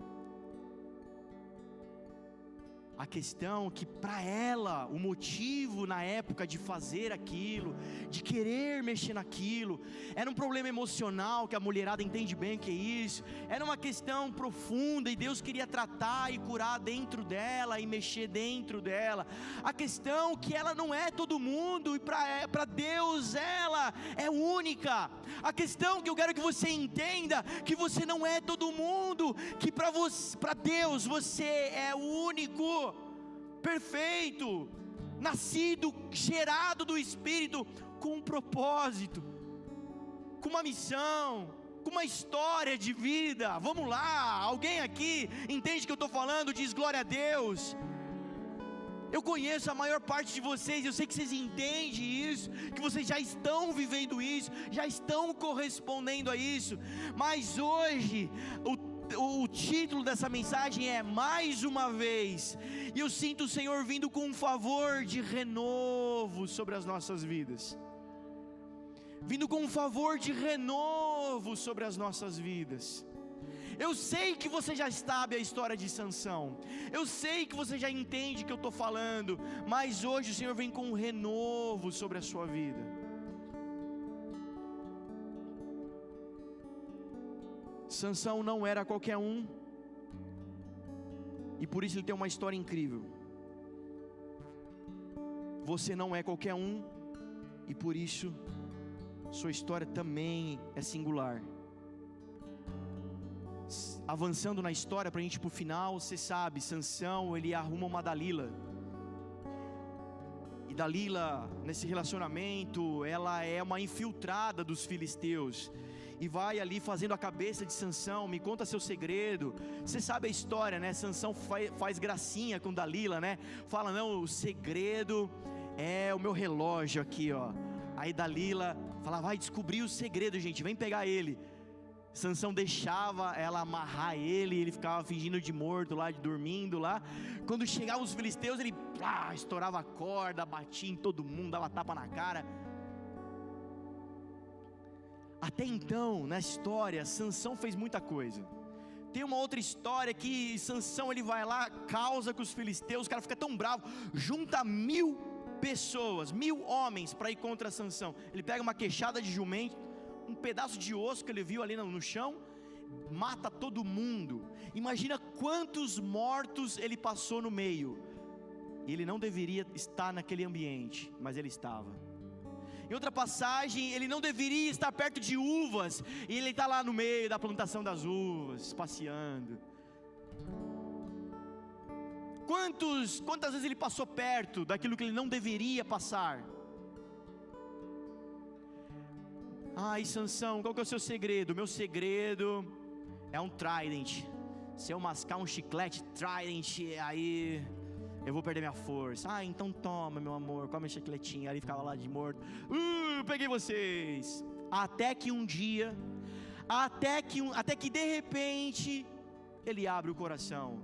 A questão que para ela, o motivo na época de fazer aquilo, de querer mexer naquilo, era um problema emocional, que a mulherada entende bem o que é isso, era uma questão profunda, e Deus queria tratar e curar dentro dela, e mexer dentro dela. A questão que ela não é todo mundo, e para Deus ela é única. A questão que eu quero que você entenda, que você não é todo mundo, que para Deus você é único, perfeito, nascido, gerado do Espírito, com um propósito, com uma missão, com uma história de vida. Vamos lá, alguém aqui entende o que eu estou falando? Diz glória a Deus. Eu conheço a maior parte de vocês, eu sei que vocês entendem isso, que vocês já estão vivendo isso, já estão correspondendo a isso, mas hoje o título dessa mensagem é mais uma vez, e eu sinto o Senhor vindo com um favor de renovo sobre as nossas vidas, vindo com um favor de renovo sobre as nossas vidas. Eu sei que você já sabe a história de Sansão, eu sei que você já entende o que eu estou falando, mas hoje o Senhor vem com um renovo sobre a sua vida. Sansão não era qualquer um, e por isso ele tem uma história incrível. Você não é qualquer um, e por isso sua história também é singular. Avançando na história para a gente ir para o final, você sabe, Sansão ele arruma uma Dalila, e Dalila nesse relacionamento ela é uma infiltrada dos filisteus, e vai ali fazendo a cabeça de Sansão. Me conta seu segredo. Você sabe a história, né? Sansão faz gracinha com Dalila, né? Fala, não, o segredo é o meu relógio aqui, ó. Aí Dalila fala, vai descobrir o segredo, gente, vem pegar ele. Sansão deixava ela amarrar ele, ele ficava fingindo de morto lá, dormindo lá. Quando chegavam os filisteus, ele estourava a corda, batia em todo mundo, dava tapa na cara. Até então, na história, Sansão fez muita coisa. Tem uma outra história que Sansão ele vai lá, causa com os filisteus, o cara fica tão bravo, junta 1000 pessoas, 1000 homens para ir contra Sansão. Ele pega uma queixada de jumento, um pedaço de osso que ele viu ali no chão, mata todo mundo. Imagina quantos mortos ele passou no meio. Ele não deveria estar naquele ambiente, mas ele estava. Em outra passagem, ele não deveria estar perto de uvas, e ele está lá no meio da plantação das uvas, passeando. Quantas vezes ele passou perto daquilo que ele não deveria passar? Ai, Sansão, qual que é o seu segredo? Meu segredo é um Trident. Se eu mascar um chiclete Trident, aí eu vou perder minha força. Ah, então toma, meu amor, come a chicletinha. Ali ficava lá de morto. Peguei vocês. Até que um dia, até que de repente, ele abre o coração.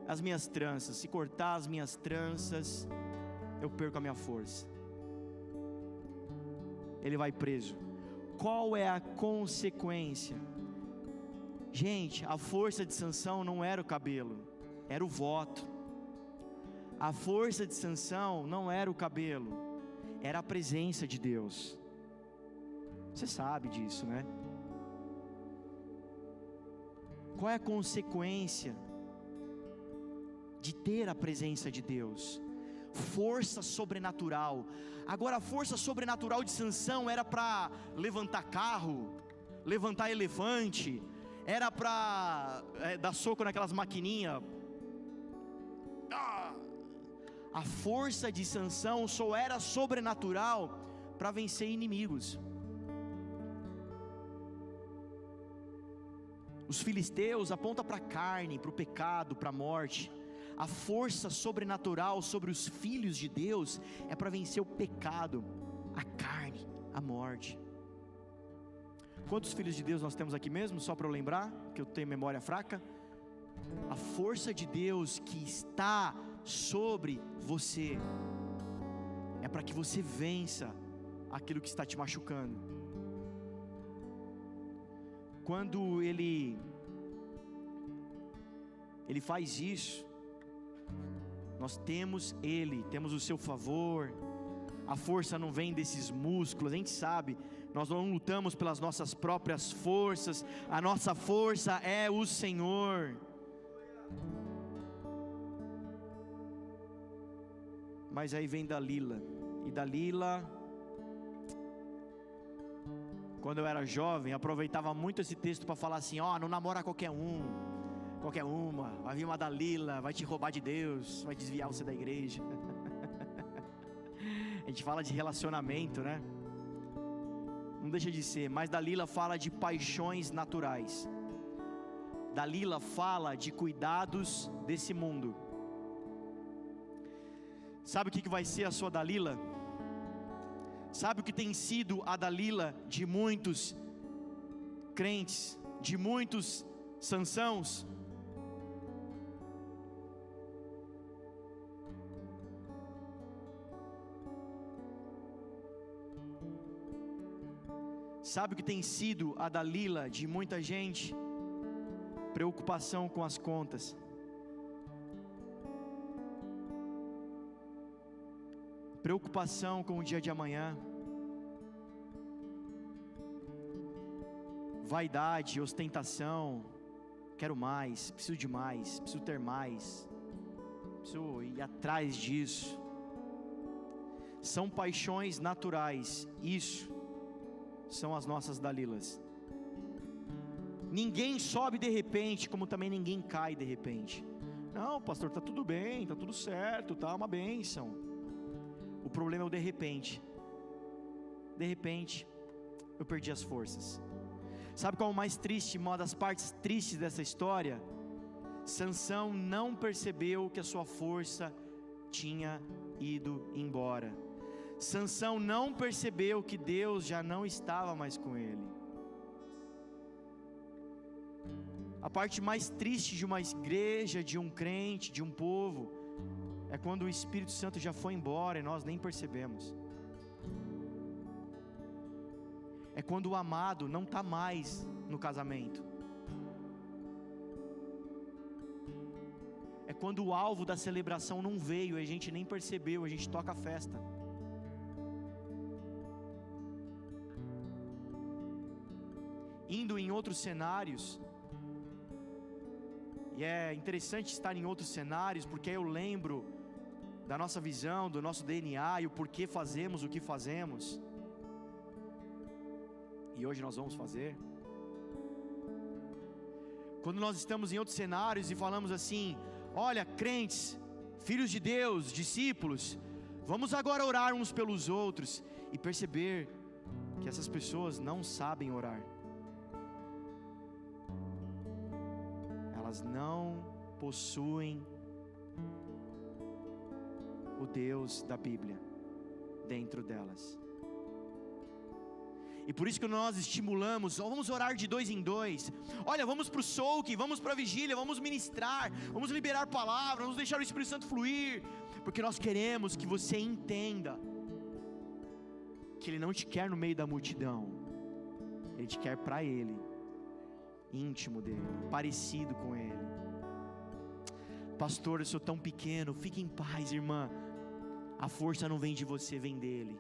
As minhas tranças, se cortar as minhas tranças, eu perco a minha força. Ele vai preso. Qual é a consequência? Gente, a força de Sansão não era o cabelo, era o voto. A força de Sansão não era o cabelo, era a presença de Deus. Você sabe disso, né? Qual é a consequência de ter a presença de Deus? Força sobrenatural. Agora a força sobrenatural de Sansão era para levantar carro, levantar elefante, era para dar soco naquelas maquininhas. a força de Sansão só era sobrenatural para vencer inimigos. Os filisteus apontam para a carne, para o pecado, para a morte. A força sobrenatural sobre os filhos de Deus é para vencer o pecado, a carne, a morte. Quantos filhos de Deus nós temos aqui mesmo? Só para eu lembrar, que eu tenho memória fraca. A força de Deus que está sobre você é para que você vença aquilo que está te machucando. Quando ele faz isso, nós temos o seu favor. A força não vem desses músculos, a gente sabe, nós não lutamos pelas nossas próprias forças, a nossa força é o Senhor. Mas aí vem Dalila, e Dalila, quando eu era jovem, aproveitava muito esse texto para falar assim: ó, não namora qualquer uma, vai vir uma Dalila, vai te roubar de Deus, vai desviar você da igreja. A gente fala de relacionamento, né? Não deixa de ser, mas Dalila fala de paixões naturais. Dalila fala de cuidados desse mundo. Sabe o que vai ser a sua Dalila? Sabe o que tem sido a Dalila de muitos crentes, de muitos Sansãos? Sabe o que tem sido a Dalila de muita gente? Preocupação com as contas. Preocupação com o dia de amanhã. Vaidade, ostentação. Quero mais, preciso de mais, preciso ter mais, preciso ir atrás disso. São paixões naturais. Isso são as nossas Dalilas. Ninguém sobe de repente, como também ninguém cai de repente. Não, pastor, está tudo bem, está tudo certo, está uma bênção. O problema é o de repente. De repente, eu perdi as forças. Sabe qual é o mais triste, uma das partes tristes dessa história? Sansão não percebeu que a sua força tinha ido embora. Sansão não percebeu que Deus já não estava mais com ele. A parte mais triste de uma igreja, de um crente, de um povo, é quando o Espírito Santo já foi embora e nós nem percebemos. É quando o amado não está mais no casamento. É quando o alvo da celebração não veio e a gente nem percebeu, a gente toca a festa. Indo em outros cenários, e é interessante estar em outros cenários, porque eu lembro da nossa visão, do nosso DNA e o porquê fazemos o que fazemos. E hoje nós vamos fazer. Quando nós estamos em outros cenários e falamos assim: olha, crentes, filhos de Deus, discípulos, vamos agora orar uns pelos outros, e perceber que essas pessoas não sabem orar. Elas não possuem o Deus da Bíblia dentro delas. E por isso que nós estimulamos: vamos orar de 2 em 2. Olha, vamos para o souk, vamos para a vigília, vamos ministrar, vamos liberar palavras, vamos deixar o Espírito Santo fluir, porque nós queremos que você entenda que Ele não te quer no meio da multidão, Ele te quer para Ele, íntimo dEle, parecido com Ele. Pastor, eu sou tão pequeno. Fique em paz, irmã, a força não vem de você, vem dEle.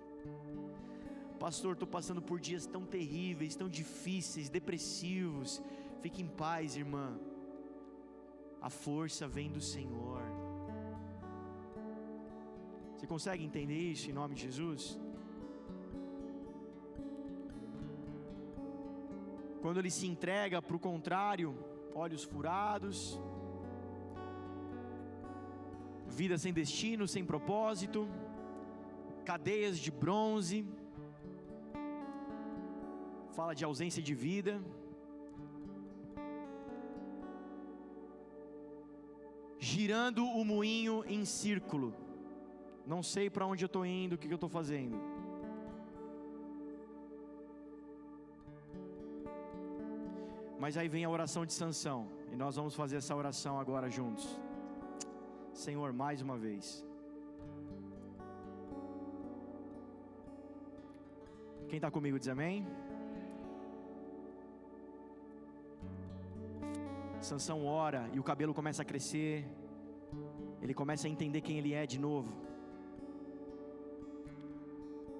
Pastor, estou passando por dias tão terríveis, tão difíceis, depressivos. Fique em paz, irmã, a força vem do Senhor. Você consegue entender isso em nome de Jesus? Quando ele se entrega para o contrário, olhos furados, vida sem destino, sem propósito, cadeias de bronze, fala de ausência de vida, girando o moinho em círculo, não sei para onde eu estou indo, o que eu estou fazendo. Mas aí vem a oração de Sansão, e nós vamos fazer essa oração agora juntos. Senhor, mais uma vez. Quem está comigo diz amém? Sansão ora e o cabelo começa a crescer, ele começa a entender quem ele é de novo.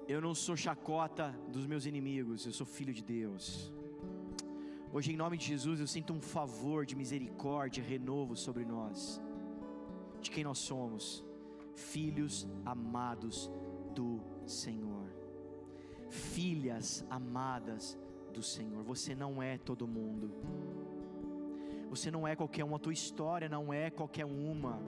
Eu não sou chacota dos meus inimigos, eu sou filho de Deus. Hoje, em nome de Jesus, eu sinto um favor de misericórdia, renovo sobre nós, de quem nós somos, filhos amados do Senhor, filhas amadas do Senhor. Você não é todo mundo, você não é qualquer uma, a tua história não é qualquer uma.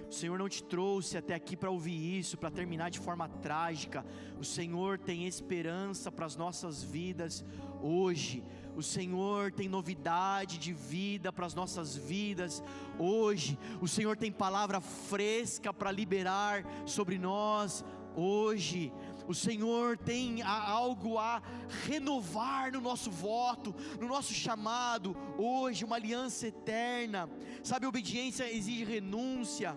O Senhor não te trouxe até aqui para ouvir isso, para terminar de forma trágica. O Senhor tem esperança para as nossas vidas hoje. O Senhor tem novidade de vida para as nossas vidas hoje. O Senhor tem palavra fresca para liberar sobre nós hoje. O Senhor tem algo a renovar no nosso voto, no nosso chamado hoje, uma aliança eterna. Sabe, obediência exige renúncia.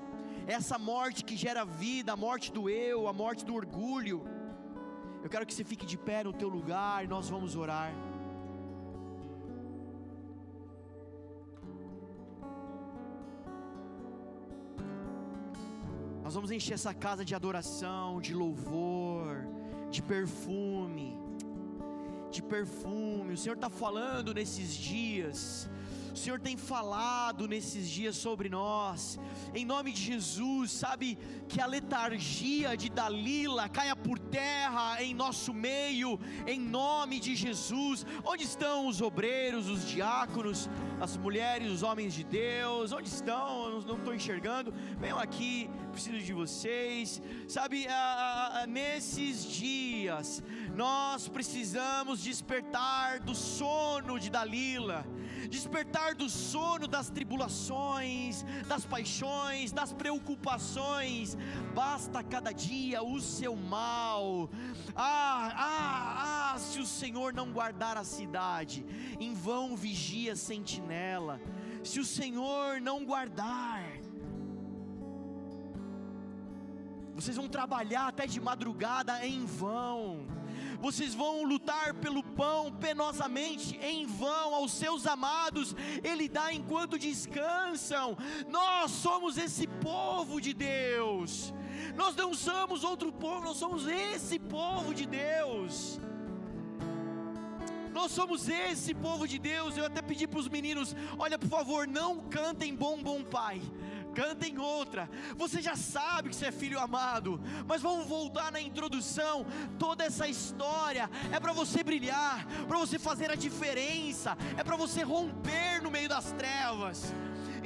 Essa morte que gera vida, a morte do eu, a morte do orgulho. Eu quero que você fique de pé no teu lugar e nós vamos orar. Nós vamos encher essa casa de adoração, de louvor, de perfume. O Senhor está falando nesses dias. O Senhor tem falado nesses dias sobre nós, em nome de Jesus. Sabe, que a letargia de Dalila caia por terra em nosso meio, em nome de Jesus. Onde estão os obreiros, os diáconos, as mulheres, os homens de Deus? Onde estão? Eu não estou enxergando. Venham aqui, preciso de vocês. Sabe, nesses dias, nós precisamos despertar do sono de Dalila, despertar do sono das tribulações, das paixões, das preocupações. Basta cada dia o seu mal. Se o Senhor não guardar a cidade, em vão vigia a sentinela. Se o Senhor não guardar, vocês vão trabalhar até de madrugada em vão. Vocês vão lutar pelo pão penosamente em vão. Aos seus amados Ele dá enquanto descansam. Nós somos esse povo de Deus. Nós não somos outro povo, nós somos esse povo de Deus. Nós somos esse povo de Deus. Eu até pedi para os meninos: olha, por favor, não cantem Bom Bom Pai, cantem outra. Você já sabe que você é filho amado, mas vamos voltar na introdução. Toda essa história é para você brilhar, para você fazer a diferença, é para você romper no meio das trevas.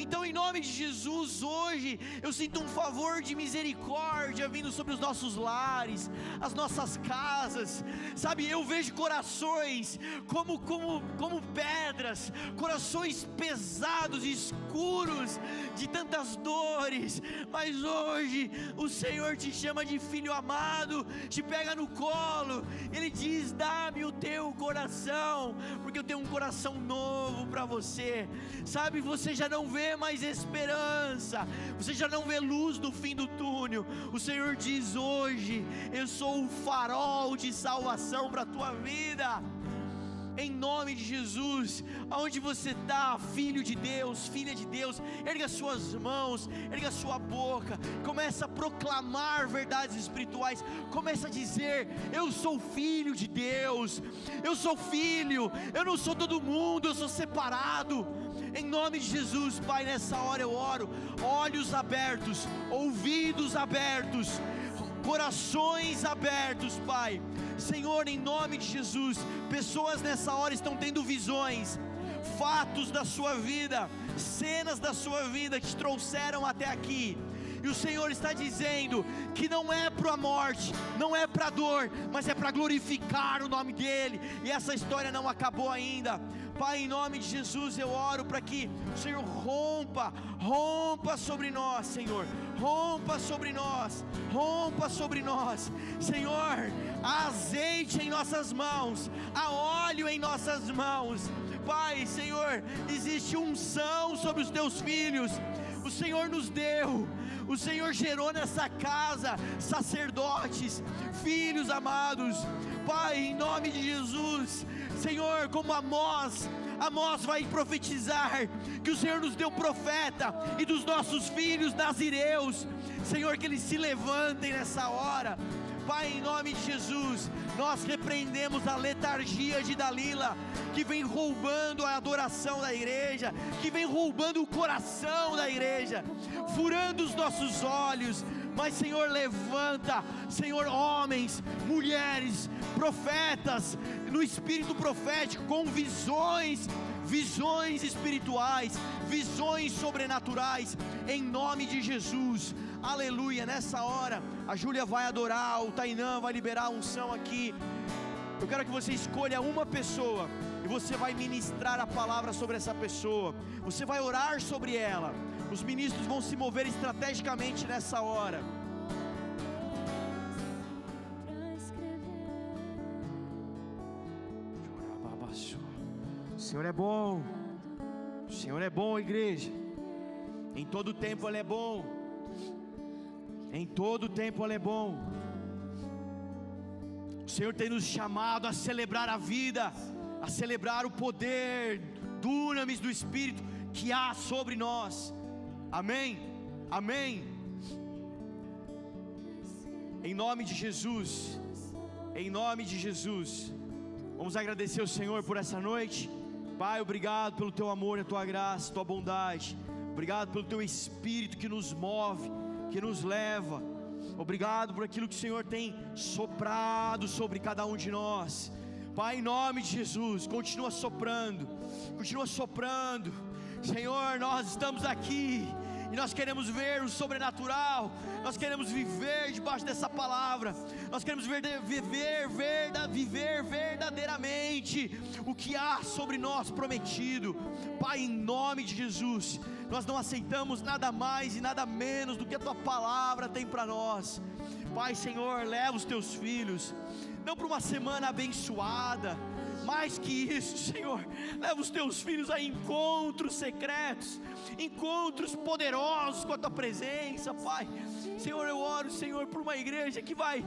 Então, em nome de Jesus, hoje eu sinto um favor de misericórdia vindo sobre os nossos lares, as nossas casas. Sabe, eu vejo corações como pedras, corações pesados e escuros de tantas dores, mas hoje o Senhor te chama de filho amado, te pega no colo, Ele diz: dá-me o teu coração, porque eu tenho um coração novo para você. Sabe, você já não vê mais esperança, você já não vê luz no fim do túnel. O Senhor diz hoje: eu sou o farol de salvação para a tua vida. Em nome de Jesus, aonde você está, filho de Deus, filha de Deus, erga suas mãos, erga sua boca, começa a proclamar verdades espirituais, começa a dizer: eu sou filho de Deus, eu sou filho, eu não sou todo mundo, eu sou separado. Em nome de Jesus, Pai, nessa hora eu oro, olhos abertos, ouvidos abertos, corações abertos, Pai. Senhor, em nome de Jesus, pessoas nessa hora estão tendo visões, fatos da sua vida, cenas da sua vida que te trouxeram até aqui. E o Senhor está dizendo que não é para a morte, não é para a dor, mas é para glorificar o nome dEle. E essa história não acabou ainda. Pai, em nome de Jesus eu oro para que o Senhor rompa sobre nós, Senhor. Rompa sobre nós, rompa sobre nós, Senhor. Há azeite em nossas mãos, há óleo em nossas mãos. Pai, Senhor, existe unção sobre os teus filhos. O Senhor nos deu, o Senhor gerou nessa casa sacerdotes, filhos amados. Pai, em nome de Jesus, Senhor, como Amós vai profetizar que o Senhor nos deu profeta, e dos nossos filhos nazireus, Senhor, que eles se levantem nessa hora. Pai, em nome de Jesus, nós repreendemos a letargia de Dalila, que vem roubando a adoração da igreja, que vem roubando o coração da igreja, furando os nossos olhos. Mas, Senhor, levanta, Senhor, homens, mulheres, profetas, no espírito profético, com visões espirituais, visões sobrenaturais, em nome de Jesus. Aleluia. Nessa hora a Júlia vai adorar, o Tainã vai liberar a unção aqui. Eu quero que você escolha uma pessoa e você vai ministrar a palavra sobre essa pessoa, você vai orar sobre ela. Os ministros vão se mover estrategicamente nessa hora. O Senhor é bom, o Senhor é bom, igreja. Em todo tempo Ele é bom, em todo tempo Ele é bom. O Senhor tem nos chamado a celebrar a vida, a celebrar o poder, dunamis do Espírito que há sobre nós. Amém, amém. Em nome de Jesus, em nome de Jesus, vamos agradecer ao Senhor por essa noite. Pai, obrigado pelo Teu amor, a Tua graça, a Tua bondade. Obrigado pelo Teu Espírito que nos move, que nos leva. Obrigado por aquilo que o Senhor tem soprado sobre cada um de nós. Pai, em nome de Jesus, continua soprando, continua soprando. Senhor, nós estamos aqui e nós queremos ver o sobrenatural, nós queremos viver debaixo dessa palavra, nós queremos viver verdadeiramente o que há sobre nós prometido. Pai, em nome de Jesus, nós não aceitamos nada mais e nada menos do que a Tua palavra tem para nós. Pai, Senhor, leva os Teus filhos, não para uma semana abençoada, mais que isso, Senhor, leva os Teus filhos a encontros secretos, encontros poderosos com a Tua presença. Pai, Senhor, eu oro, Senhor, por uma igreja que vai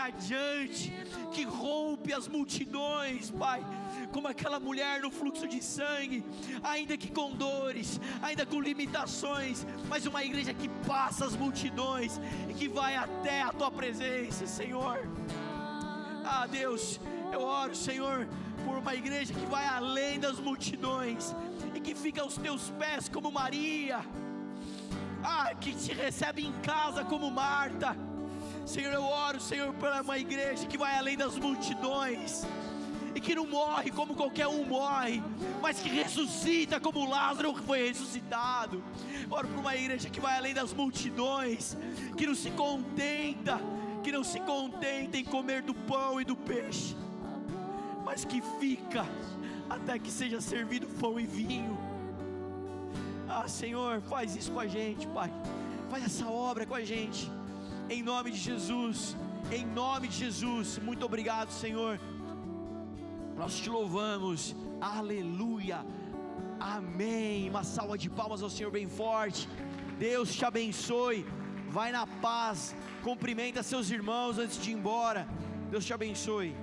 adiante, que rompe as multidões, Pai, como aquela mulher no fluxo de sangue, ainda que com dores, ainda com limitações, mas uma igreja que passa as multidões e que vai até a Tua presença, Senhor. Ah, Deus, eu oro, Senhor, por uma igreja que vai além das multidões e que fica aos Teus pés como Maria, que te recebe em casa como Marta. Senhor, eu oro, Senhor, por uma igreja que vai além das multidões e que não morre como qualquer um morre, mas que ressuscita como Lázaro foi ressuscitado. Oro por uma igreja que vai além das multidões, que não se contenta em comer do pão e do peixe, mas que fica até que seja servido pão e vinho. Senhor, faz isso com a gente, Pai, faz essa obra com a gente, em nome de Jesus, em nome de Jesus. Muito obrigado, Senhor, nós te louvamos, aleluia, amém. Uma salva de palmas ao Senhor bem forte. Deus te abençoe, vai na paz, cumprimenta seus irmãos antes de ir embora. Deus te abençoe.